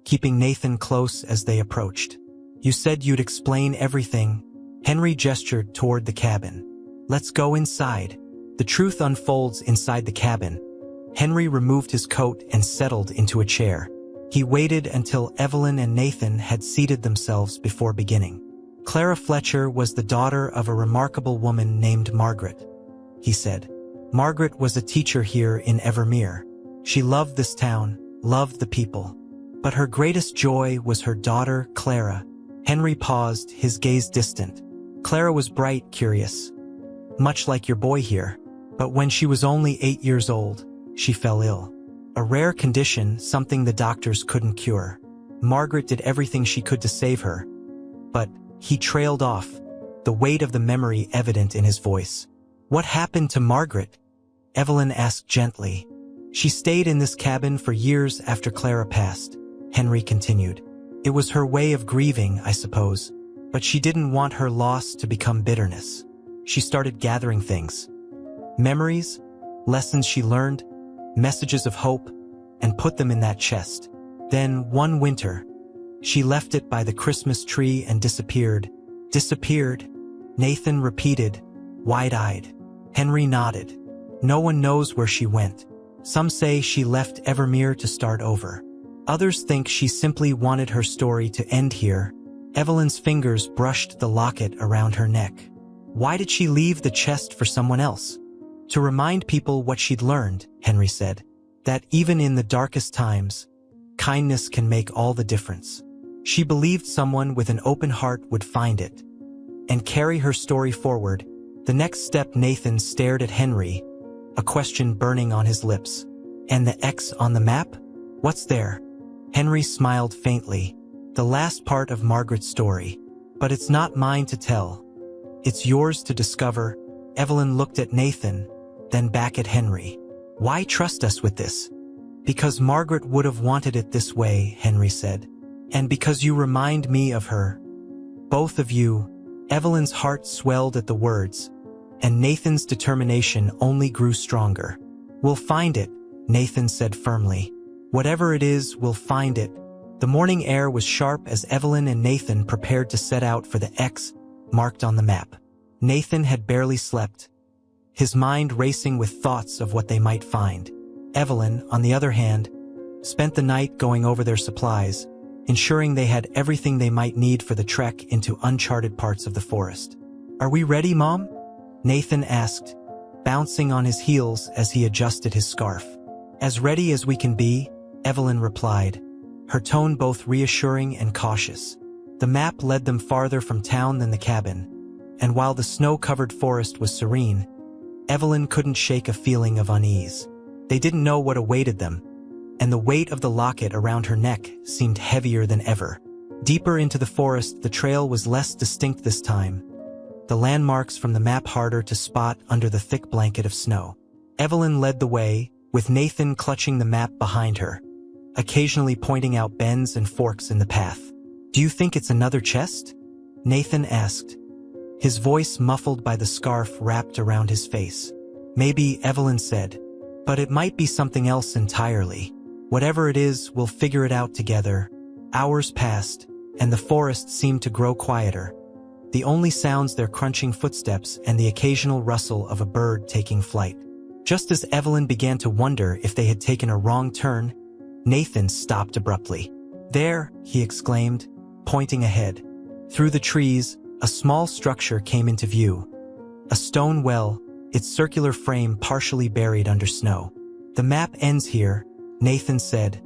keeping Nathan close as they approached. "You said you'd explain everything." Henry gestured toward the cabin. "Let's go inside." The truth unfolds inside the cabin. Henry removed his coat and settled into a chair. He waited until Evelyn and Nathan had seated themselves before beginning. "Clara Fletcher was the daughter of a remarkable woman named Margaret," he said. "Margaret was a teacher here in Evermere. She loved this town, loved the people. But her greatest joy was her daughter, Clara." Henry paused, his gaze distant. "Clara was bright, curious, much like your boy here. But when she was only 8 years old, she fell ill. A rare condition, something the doctors couldn't cure. Margaret did everything she could to save her. But," he trailed off, the weight of the memory evident in his voice. "What happened to Margaret?" Evelyn asked gently. "She stayed in this cabin for years after Clara passed," Henry continued. "It was her way of grieving, I suppose. But she didn't want her loss to become bitterness. She started gathering things. Memories, lessons she learned, messages of hope, and put them in that chest. Then, one winter, she left it by the Christmas tree and disappeared." "Disappeared?" Nathan repeated, wide-eyed. Henry nodded. "No one knows where she went. Some say she left Evermere to start over. Others think she simply wanted her story to end here." Evelyn's fingers brushed the locket around her neck. "Why did she leave the chest for someone else?" "To remind people what she'd learned," Henry said. "That even in the darkest times, kindness can make all the difference. She believed someone with an open heart would find it and carry her story forward." The next step, Nathan stared at Henry, a question burning on his lips. "And the X on the map? What's there?" Henry smiled faintly. "The last part of Margaret's story. But it's not mine to tell. It's yours to discover." Evelyn looked at Nathan, then back at Henry. "Why trust us with this?" "Because Margaret would have wanted it this way," Henry said. "And because you remind me of her. Both of you." Evelyn's heart swelled at the words, and Nathan's determination only grew stronger. "We'll find it," Nathan said firmly. "Whatever it is, we'll find it." The morning air was sharp as Evelyn and Nathan prepared to set out for the X marked on the map. Nathan had barely slept, his mind racing with thoughts of what they might find. Evelyn, on the other hand, spent the night going over their supplies, ensuring they had everything they might need for the trek into uncharted parts of the forest. "Are we ready, Mom?" Nathan asked, bouncing on his heels as he adjusted his scarf. "As ready as we can be," Evelyn replied, her tone both reassuring and cautious. The map led them farther from town than the cabin, and while the snow-covered forest was serene, Evelyn couldn't shake a feeling of unease. They didn't know what awaited them, and the weight of the locket around her neck seemed heavier than ever. Deeper into the forest, the trail was less distinct this time, the landmarks from the map harder to spot under the thick blanket of snow. Evelyn led the way, with Nathan clutching the map behind her, occasionally pointing out bends and forks in the path. "Do you think it's another chest?" Nathan asked, his voice muffled by the scarf wrapped around his face. "Maybe," Evelyn said, "but it might be something else entirely. Whatever it is, we'll figure it out together." Hours passed, and the forest seemed to grow quieter. The only sounds their crunching footsteps and the occasional rustle of a bird taking flight. Just as Evelyn began to wonder if they had taken a wrong turn, Nathan stopped abruptly. "There," he exclaimed, pointing ahead. Through the trees, a small structure came into view. A stone well, its circular frame partially buried under snow. "The map ends here," Nathan said,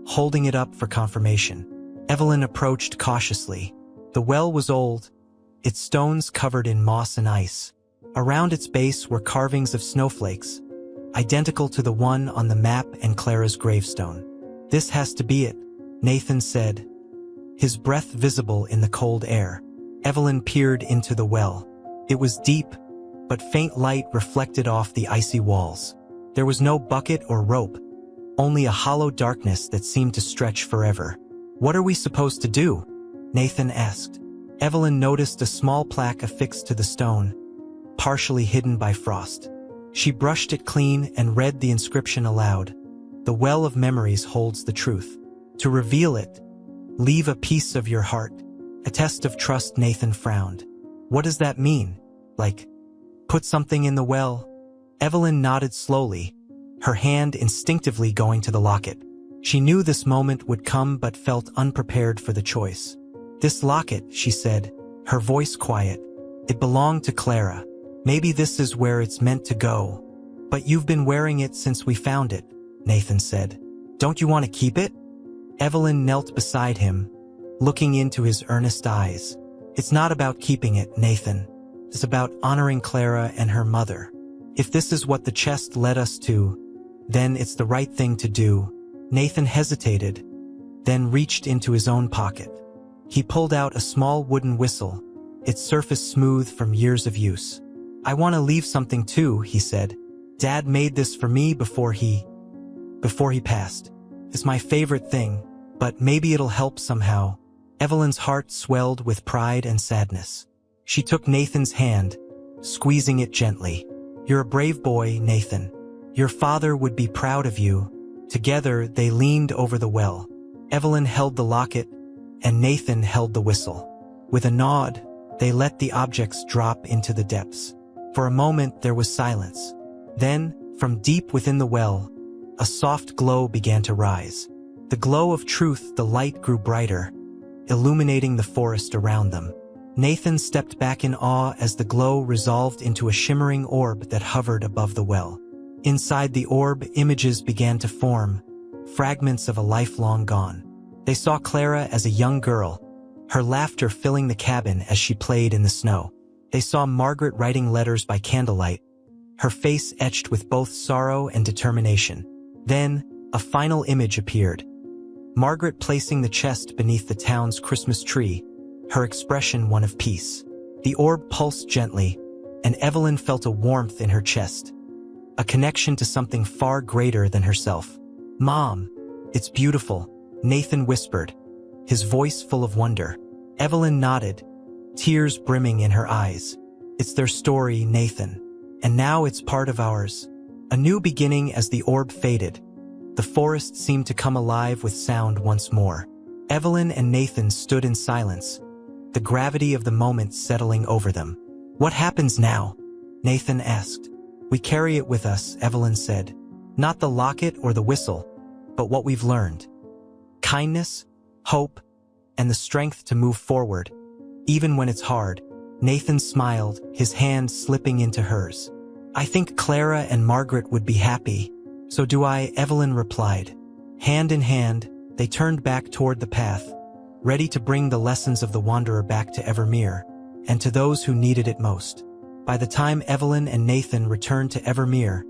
holding it up for confirmation. Evelyn approached cautiously. The well was old, its stones covered in moss and ice. Around its base were carvings of snowflakes, identical to the one on the map and Clara's gravestone. "This has to be it," Nathan said, his breath visible in the cold air. Evelyn peered into the well. It was deep, but faint light reflected off the icy walls. There was no bucket or rope, only a hollow darkness that seemed to stretch forever. "What are we supposed to do?" Nathan asked. Evelyn noticed a small plaque affixed to the stone, partially hidden by frost. She brushed it clean and read the inscription aloud. "The well of memories holds the truth. To reveal it, leave a piece of your heart. A test of trust." Nathan frowned. "What does that mean? Like, put something in the well?" Evelyn nodded slowly, her hand instinctively going to the locket. She knew this moment would come but felt unprepared for the choice. "This locket," she said, her voice quiet. "It belonged to Clara. Maybe this is where it's meant to go." "But you've been wearing it since we found it," Nathan said. "Don't you want to keep it?" Evelyn knelt beside him, looking into his earnest eyes. "It's not about keeping it, Nathan. It's about honoring Clara and her mother. If this is what the chest led us to, then it's the right thing to do." Nathan hesitated, then reached into his own pocket. He pulled out a small wooden whistle, its surface smooth from years of use. "I want to leave something too," he said. "Dad made this for me before he passed. It's my favorite thing, but maybe it'll help somehow." Evelyn's heart swelled with pride and sadness. She took Nathan's hand, squeezing it gently. "You're a brave boy, Nathan. Your father would be proud of you." Together, they leaned over the well. Evelyn held the locket, and Nathan held the whistle. With a nod, they let the objects drop into the depths. For a moment, there was silence. Then, from deep within the well, a soft glow began to rise. The glow of truth, the light grew brighter, illuminating the forest around them. Nathan stepped back in awe as the glow resolved into a shimmering orb that hovered above the well. Inside the orb, images began to form, fragments of a life long gone. They saw Clara as a young girl, her laughter filling the cabin as she played in the snow. They saw Margaret writing letters by candlelight, her face etched with both sorrow and determination. Then, a final image appeared. Margaret placing the chest beneath the town's Christmas tree, her expression one of peace. The orb pulsed gently, and Evelyn felt a warmth in her chest, a connection to something far greater than herself. "Mom, it's beautiful," Nathan whispered, his voice full of wonder. Evelyn nodded, tears brimming in her eyes. "It's their story, Nathan. And now it's part of ours." A new beginning. As the orb faded, the forest seemed to come alive with sound once more. Evelyn and Nathan stood in silence, the gravity of the moment settling over them. "What happens now?" Nathan asked. "We carry it with us," Evelyn said. "Not the locket or the whistle, but what we've learned. Kindness, hope, and the strength to move forward, even when it's hard." Nathan smiled, his hand slipping into hers. "I think Clara and Margaret would be happy." "So do I," Evelyn replied. Hand in hand, they turned back toward the path, ready to bring the lessons of the wanderer back to Evermere, and to those who needed it most. By the time Evelyn and Nathan returned to Evermere,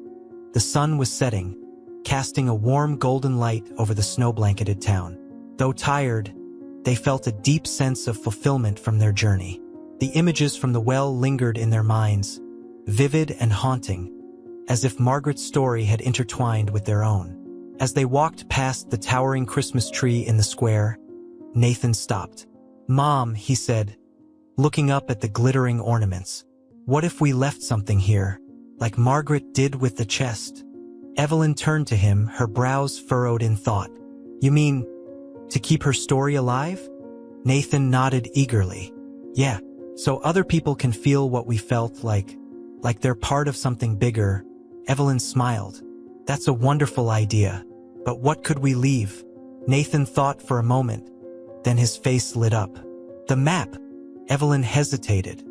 the sun was setting, casting a warm golden light over the snow-blanketed town. Though tired, they felt a deep sense of fulfillment from their journey. The images from the well lingered in their minds, vivid and haunting, as if Margaret's story had intertwined with their own. As they walked past the towering Christmas tree in the square, Nathan stopped. "Mom," he said, looking up at the glittering ornaments. "What if we left something here, like Margaret did with the chest?" Evelyn turned to him, her brows furrowed in thought. "You mean, to keep her story alive?" Nathan nodded eagerly. "Yeah, so other people can feel what we felt, like they're part of something bigger." Evelyn smiled. "That's a wonderful idea. But what could we leave?" Nathan thought for a moment, then his face lit up. "The map." Evelyn hesitated.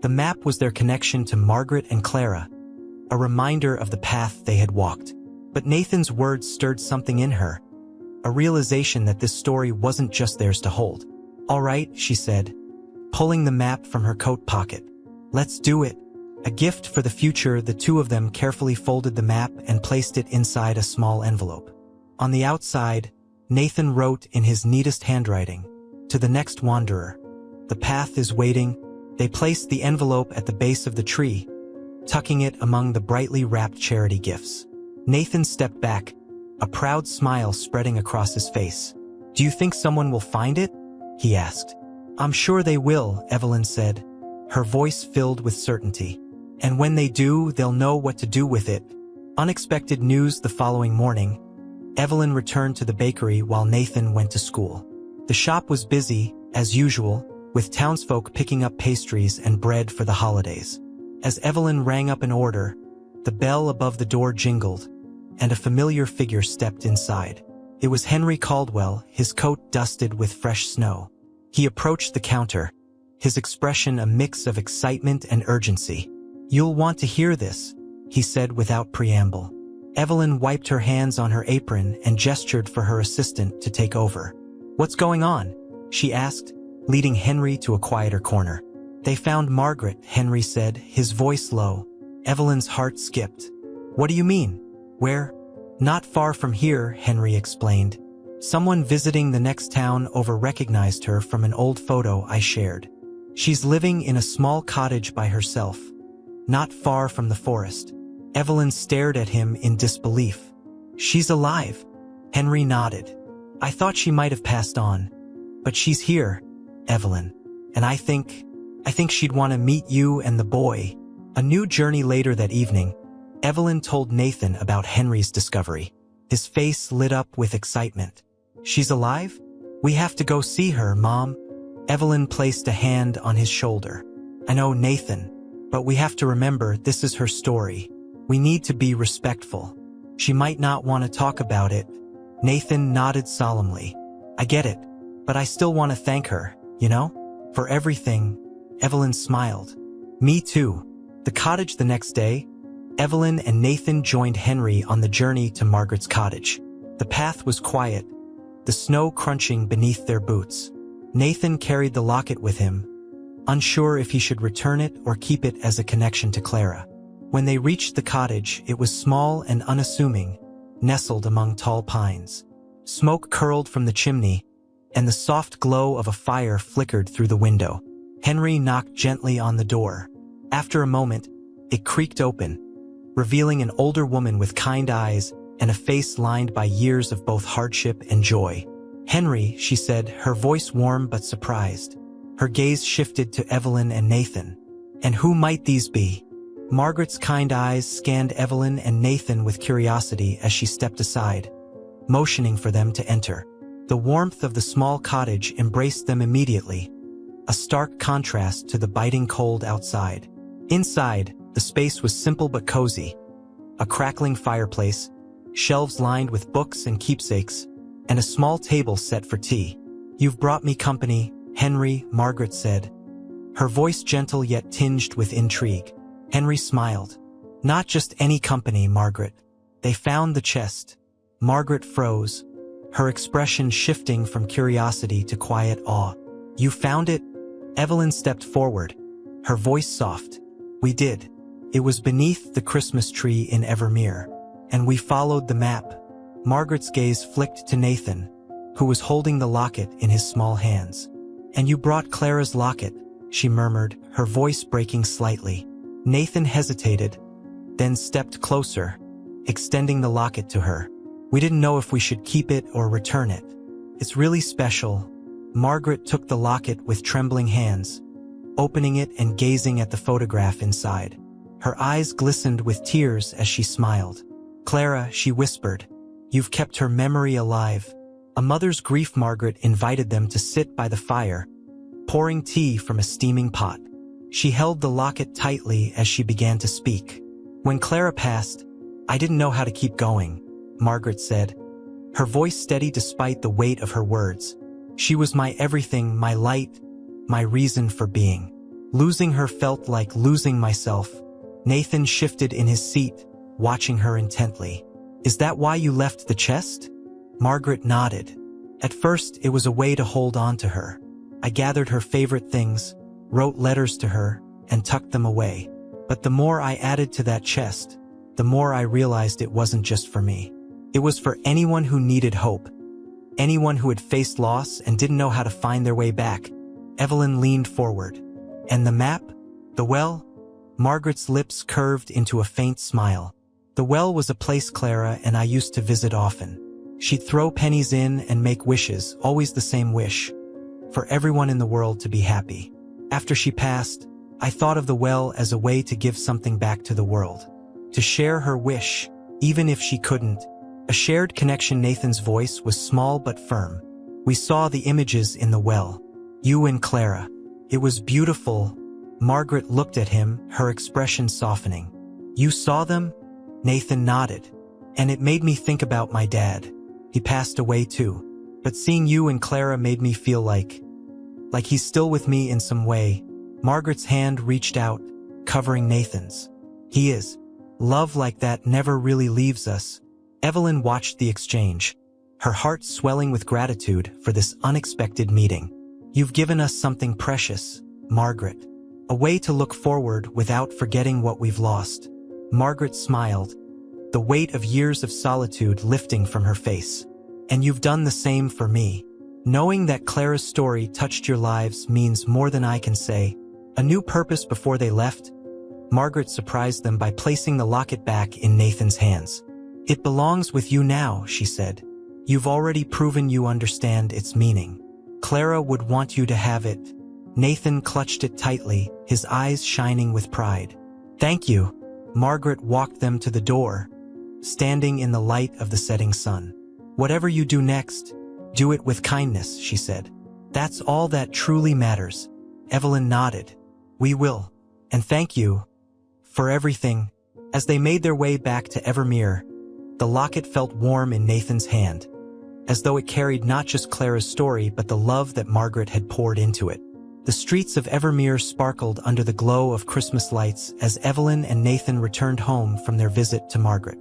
The map was their connection to Margaret and Clara, a reminder of the path they had walked. But Nathan's words stirred something in her, a realization that this story wasn't just theirs to hold. "All right," she said, pulling the map from her coat pocket. "Let's do it." A gift for the future, the two of them carefully folded the map and placed it inside a small envelope. On the outside, Nathan wrote in his neatest handwriting, "To the next wanderer. The path is waiting." They placed the envelope at the base of the tree, tucking it among the brightly wrapped charity gifts. Nathan stepped back, a proud smile spreading across his face. Do you think someone will find it? He asked. I'm sure they will, Evelyn said, her voice filled with certainty. And when they do, they'll know what to do with it. Unexpected news the following morning. Evelyn returned to the bakery while Nathan went to school. The shop was busy, as usual, with townsfolk picking up pastries and bread for the holidays. As Evelyn rang up an order, the bell above the door jingled, and a familiar figure stepped inside. It was Henry Caldwell, his coat dusted with fresh snow. He approached the counter, his expression a mix of excitement and urgency. You'll want to hear this, he said without preamble. Evelyn wiped her hands on her apron and gestured for her assistant to take over. What's going on? She asked, leading Henry to a quieter corner. They found Margaret, Henry said, his voice low. Evelyn's heart skipped. What do you mean? Where? Not far from here, Henry explained. Someone visiting the next town over recognized her from an old photo I shared. She's living in a small cottage by herself, not far from the forest. Evelyn stared at him in disbelief. She's alive. Henry nodded. I thought she might have passed on. But she's here, Evelyn. And I think she'd want to meet you and the boy. A new journey later that evening, Evelyn told Nathan about Henry's discovery. His face lit up with excitement. She's alive? We have to go see her, Mom. Evelyn placed a hand on his shoulder. I know, Nathan, but we have to remember this is her story. We need to be respectful. She might not want to talk about it. Nathan nodded solemnly. I get it, but I still want to thank her, for everything. Evelyn smiled. Me too. The cottage the next day, Evelyn and Nathan joined Henry on the journey to Margaret's cottage. The path was quiet, the snow crunching beneath their boots. Nathan carried the locket with him, unsure if he should return it or keep it as a connection to Clara. When they reached the cottage, it was small and unassuming, nestled among tall pines. Smoke curled from the chimney, and the soft glow of a fire flickered through the window. Henry knocked gently on the door. After a moment, it creaked open, revealing an older woman with kind eyes and a face lined by years of both hardship and joy. Henry, she said, her voice warm but surprised. Her gaze shifted to Evelyn and Nathan. And who might these be? Margaret's kind eyes scanned Evelyn and Nathan with curiosity as she stepped aside, motioning for them to enter. The warmth of the small cottage embraced them immediately, a stark contrast to the biting cold outside. Inside, the space was simple but cozy. A crackling fireplace, shelves lined with books and keepsakes, and a small table set for tea. You've brought me company, Henry, Margaret said, her voice gentle yet tinged with intrigue. Henry smiled. Not just any company, Margaret. They found the chest. Margaret froze, her expression shifting from curiosity to quiet awe. You found it? Evelyn stepped forward, her voice soft. We did. It was beneath the Christmas tree in Evermere, and we followed the map. Margaret's gaze flicked to Nathan, who was holding the locket in his small hands. And you brought Clara's locket, she murmured, her voice breaking slightly. Nathan hesitated, then stepped closer, extending the locket to her. We didn't know if we should keep it or return it. It's really special. Margaret took the locket with trembling hands, opening it and gazing at the photograph inside. Her eyes glistened with tears as she smiled. Clara, she whispered, you've kept her memory alive. A mother's grief. Margaret invited them to sit by the fire, pouring tea from a steaming pot. She held the locket tightly as she began to speak. When Clara passed, I didn't know how to keep going, Margaret said, her voice steady despite the weight of her words. She was my everything, my light, my reason for being. Losing her felt like losing myself. Nathan shifted in his seat, watching her intently. Is that why you left the chest? Margaret nodded. At first, it was a way to hold on to her. I gathered her favorite things, wrote letters to her, and tucked them away. But the more I added to that chest, the more I realized it wasn't just for me. It was for anyone who needed hope, anyone who had faced loss and didn't know how to find their way back. Evelyn leaned forward. And the map? The well? Margaret's lips curved into a faint smile. The well was a place Clara and I used to visit often. She'd throw pennies in and make wishes, always the same wish, for everyone in the world to be happy. After she passed, I thought of the well as a way to give something back to the world, to share her wish, even if she couldn't. A shared connection. Nathan's voice was small but firm. We saw the images in the well. You and Clara. It was beautiful. Margaret looked at him, her expression softening. You saw them? Nathan nodded. And it made me think about my dad. He passed away too. But seeing you and Clara made me feel like he's still with me in some way. Margaret's hand reached out, covering Nathan's. He is. Love like that never really leaves us. Evelyn watched the exchange, her heart swelling with gratitude for this unexpected meeting. You've given us something precious, Margaret. A way to look forward without forgetting what we've lost. Margaret smiled, the weight of years of solitude lifting from her face. And you've done the same for me. Knowing that Clara's story touched your lives means more than I can say. A new purpose. Before they left, Margaret surprised them by placing the locket back in Nathan's hands. It belongs with you now, she said. You've already proven you understand its meaning. Clara would want you to have it. Nathan clutched it tightly, his eyes shining with pride. Thank you. Margaret walked them to the door, standing in the light of the setting sun. Whatever you do next, do it with kindness, she said. That's all that truly matters. Evelyn nodded. We will. And thank you for everything. As they made their way back to Evermere, the locket felt warm in Nathan's hand, as though it carried not just Clara's story but the love that Margaret had poured into it. The streets of Evermere sparkled under the glow of Christmas lights as Evelyn and Nathan returned home from their visit to Margaret.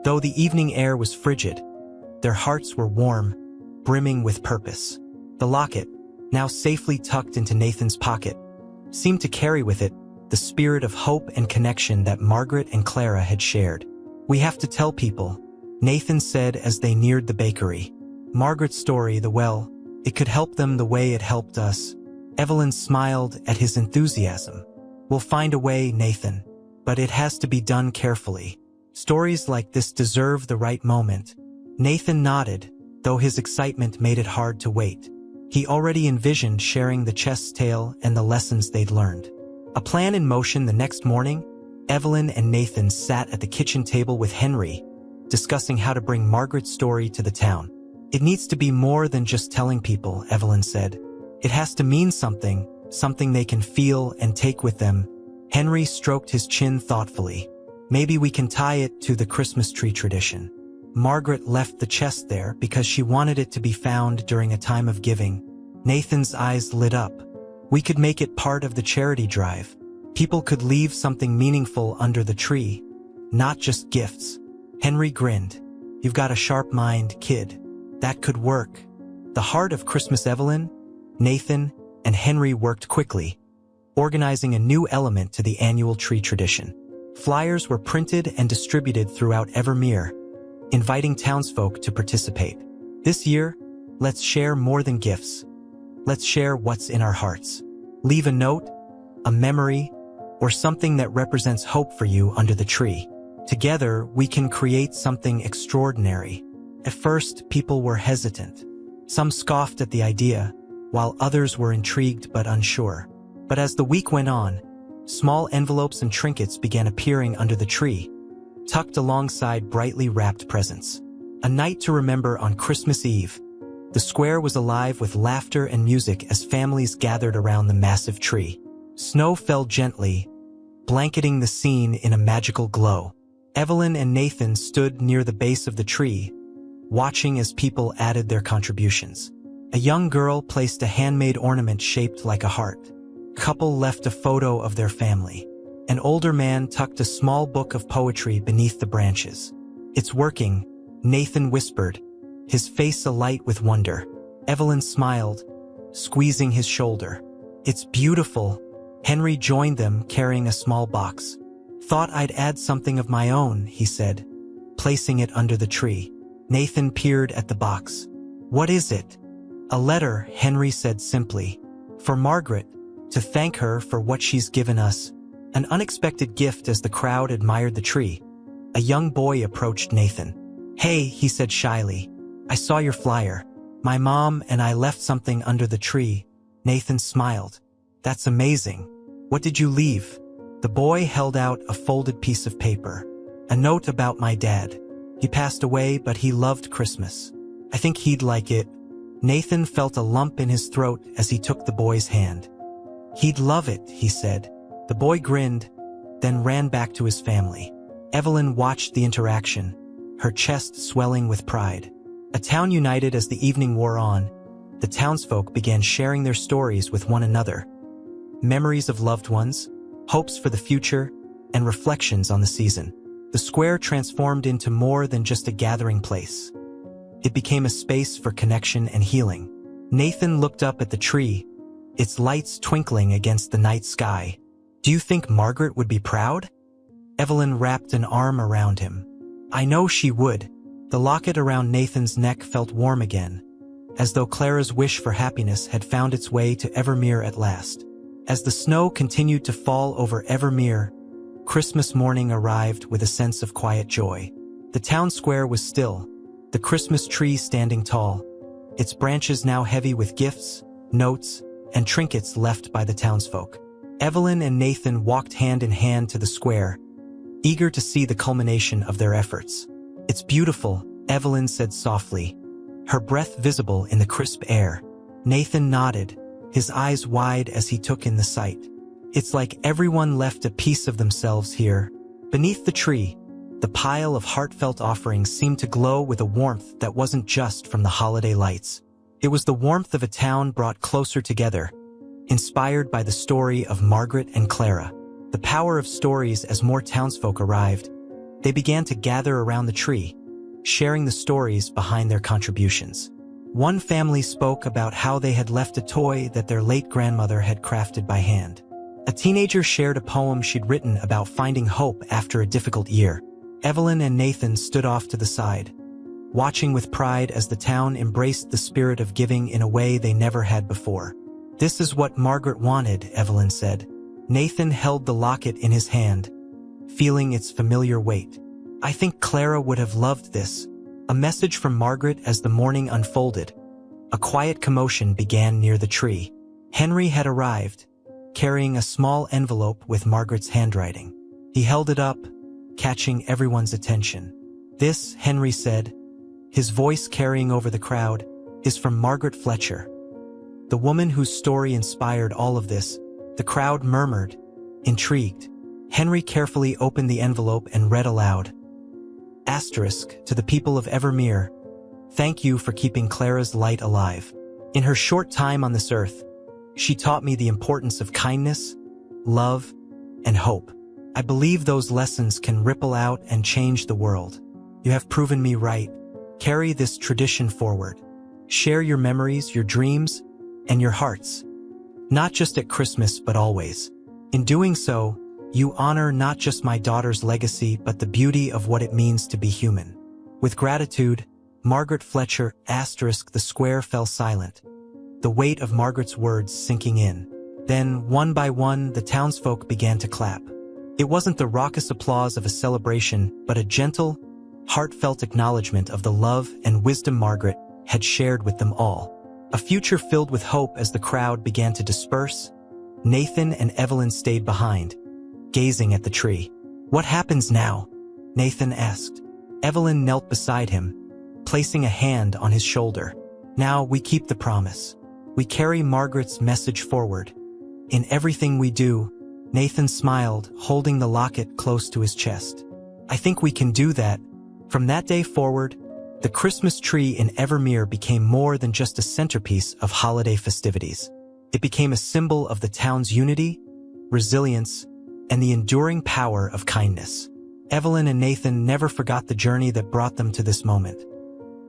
Though the evening air was frigid, their hearts were warm, brimming with purpose. The locket, now safely tucked into Nathan's pocket, seemed to carry with it the spirit of hope and connection that Margaret and Clara had shared. We have to tell people, Nathan said as they neared the bakery. Margaret's story, the well, it could help them the way it helped us. Evelyn smiled at his enthusiasm. We'll find a way, Nathan, but it has to be done carefully. Stories like this deserve the right moment. Nathan nodded, though his excitement made it hard to wait. He already envisioned sharing the chest's tale and the lessons they'd learned. A plan in motion. The next morning, Evelyn and Nathan sat at the kitchen table with Henry, discussing how to bring Margaret's story to the town. It needs to be more than just telling people, Evelyn said. It has to mean something they can feel and take with them. Henry stroked his chin thoughtfully. Maybe we can tie it to the Christmas tree tradition. Margaret left the chest there because she wanted it to be found during a time of giving. Nathan's eyes lit up. We could make it part of the charity drive. People could leave something meaningful under the tree, not just gifts. Henry grinned. You've got a sharp mind, kid. That could work. The heart of Christmas. Evelyn, Nathan, and Henry worked quickly, organizing a new element to the annual tree tradition. Flyers were printed and distributed throughout Evermere, inviting townsfolk to participate. This year, let's share more than gifts. Let's share what's in our hearts. Leave a note, a memory, or something that represents hope for you under the tree. Together, we can create something extraordinary. At first, people were hesitant. Some scoffed at the idea, while others were intrigued but unsure. But as the week went on, small envelopes and trinkets began appearing under the tree, tucked alongside brightly wrapped presents. A night to remember on Christmas Eve. The square was alive with laughter and music as families gathered around the massive tree. Snow fell gently, blanketing the scene in a magical glow. Evelyn and Nathan stood near the base of the tree, watching as people added their contributions. A young girl placed a handmade ornament shaped like a heart. A couple left a photo of their family. An older man tucked a small book of poetry beneath the branches. It's working, Nathan whispered, his face alight with wonder. Evelyn smiled, squeezing his shoulder. It's beautiful. Henry joined them, carrying a small box. Thought I'd add something of my own, he said, placing it under the tree. Nathan peered at the box. What is it? A letter, Henry said simply. For Margaret, to thank her for what she's given us. An unexpected gift. As the crowd admired the tree, a young boy approached Nathan. Hey, he said shyly. I saw your flyer. My mom and I left something under the tree. Nathan smiled. That's amazing. What did you leave? The boy held out a folded piece of paper. A note about my dad. He passed away, but he loved Christmas. I think he'd like it. Nathan felt a lump in his throat as he took the boy's hand. He'd love it, he said. The boy grinned, then ran back to his family. Evelyn watched the interaction, her chest swelling with pride. A town united as the evening wore on, the townsfolk began sharing their stories with one another. Memories of loved ones, hopes for the future, and reflections on the season. The square transformed into more than just a gathering place. It became a space for connection and healing. Nathan looked up at the tree, its lights twinkling against the night sky. Do you think Margaret would be proud? Evelyn wrapped an arm around him. I know she would. The locket around Nathan's neck felt warm again, as though Clara's wish for happiness had found its way to Evermere at last. As the snow continued to fall over Evermere, Christmas morning arrived with a sense of quiet joy. The town square was still, the Christmas tree standing tall, its branches now heavy with gifts, notes, and trinkets left by the townsfolk. Evelyn and Nathan walked hand in hand to the square, eager to see the culmination of their efforts. It's beautiful, Evelyn said softly, her breath visible in the crisp air. Nathan nodded, his eyes wide as he took in the sight. It's like everyone left a piece of themselves here. Beneath the tree, the pile of heartfelt offerings seemed to glow with a warmth that wasn't just from the holiday lights. It was the warmth of a town brought closer together, inspired by the story of Margaret and Clara. The power of stories. As more townsfolk arrived, they began to gather around the tree, sharing the stories behind their contributions. One family spoke about how they had left a toy that their late grandmother had crafted by hand. A teenager shared a poem she'd written about finding hope after a difficult year. Evelyn and Nathan stood off to the side, watching with pride as the town embraced the spirit of giving in a way they never had before. This is what Margaret wanted, Evelyn said. Nathan held the locket in his hand, feeling its familiar weight. I think Clara would have loved this. A message from Margaret. As the morning unfolded, a quiet commotion began near the tree. Henry had arrived, carrying a small envelope with Margaret's handwriting. He held it up, catching everyone's attention. This, Henry said, his voice carrying over the crowd, is from Margaret Fletcher, the woman whose story inspired all of this. The crowd murmured, intrigued. Henry carefully opened the envelope and read aloud. Asterisk, to the people of Evermere, thank you for keeping Clara's light alive. In her short time on this earth, she taught me the importance of kindness, love, and hope. I believe those lessons can ripple out and change the world. You have proven me right. Carry this tradition forward. Share your memories, your dreams, and your hearts. Not just at Christmas, but always. In doing so, you honor not just my daughter's legacy, but the beauty of what it means to be human. With gratitude, Margaret Fletcher. Asterisk. The square fell silent, the weight of Margaret's words sinking in. Then, one by one, the townsfolk began to clap. It wasn't the raucous applause of a celebration, but a gentle, heartfelt acknowledgement of the love and wisdom Margaret had shared with them all. A future filled with hope. As the crowd began to disperse, Nathan and Evelyn stayed behind, gazing at the tree. What happens now? Nathan asked. Evelyn knelt beside him, placing a hand on his shoulder. Now we keep the promise. We carry Margaret's message forward. In everything we do, Nathan smiled, holding the locket close to his chest. I think we can do that. From that day forward, the Christmas tree in Evermere became more than just a centerpiece of holiday festivities. It became a symbol of the town's unity, resilience, and the enduring power of kindness. Evelyn and Nathan never forgot the journey that brought them to this moment.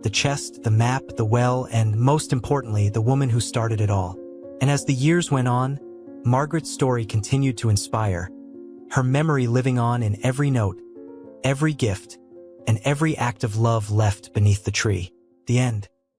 The chest, the map, the well, and most importantly, the woman who started it all. And as the years went on, Margaret's story continued to inspire, her memory living on in every note, every gift, and every act of love left beneath the tree. The end.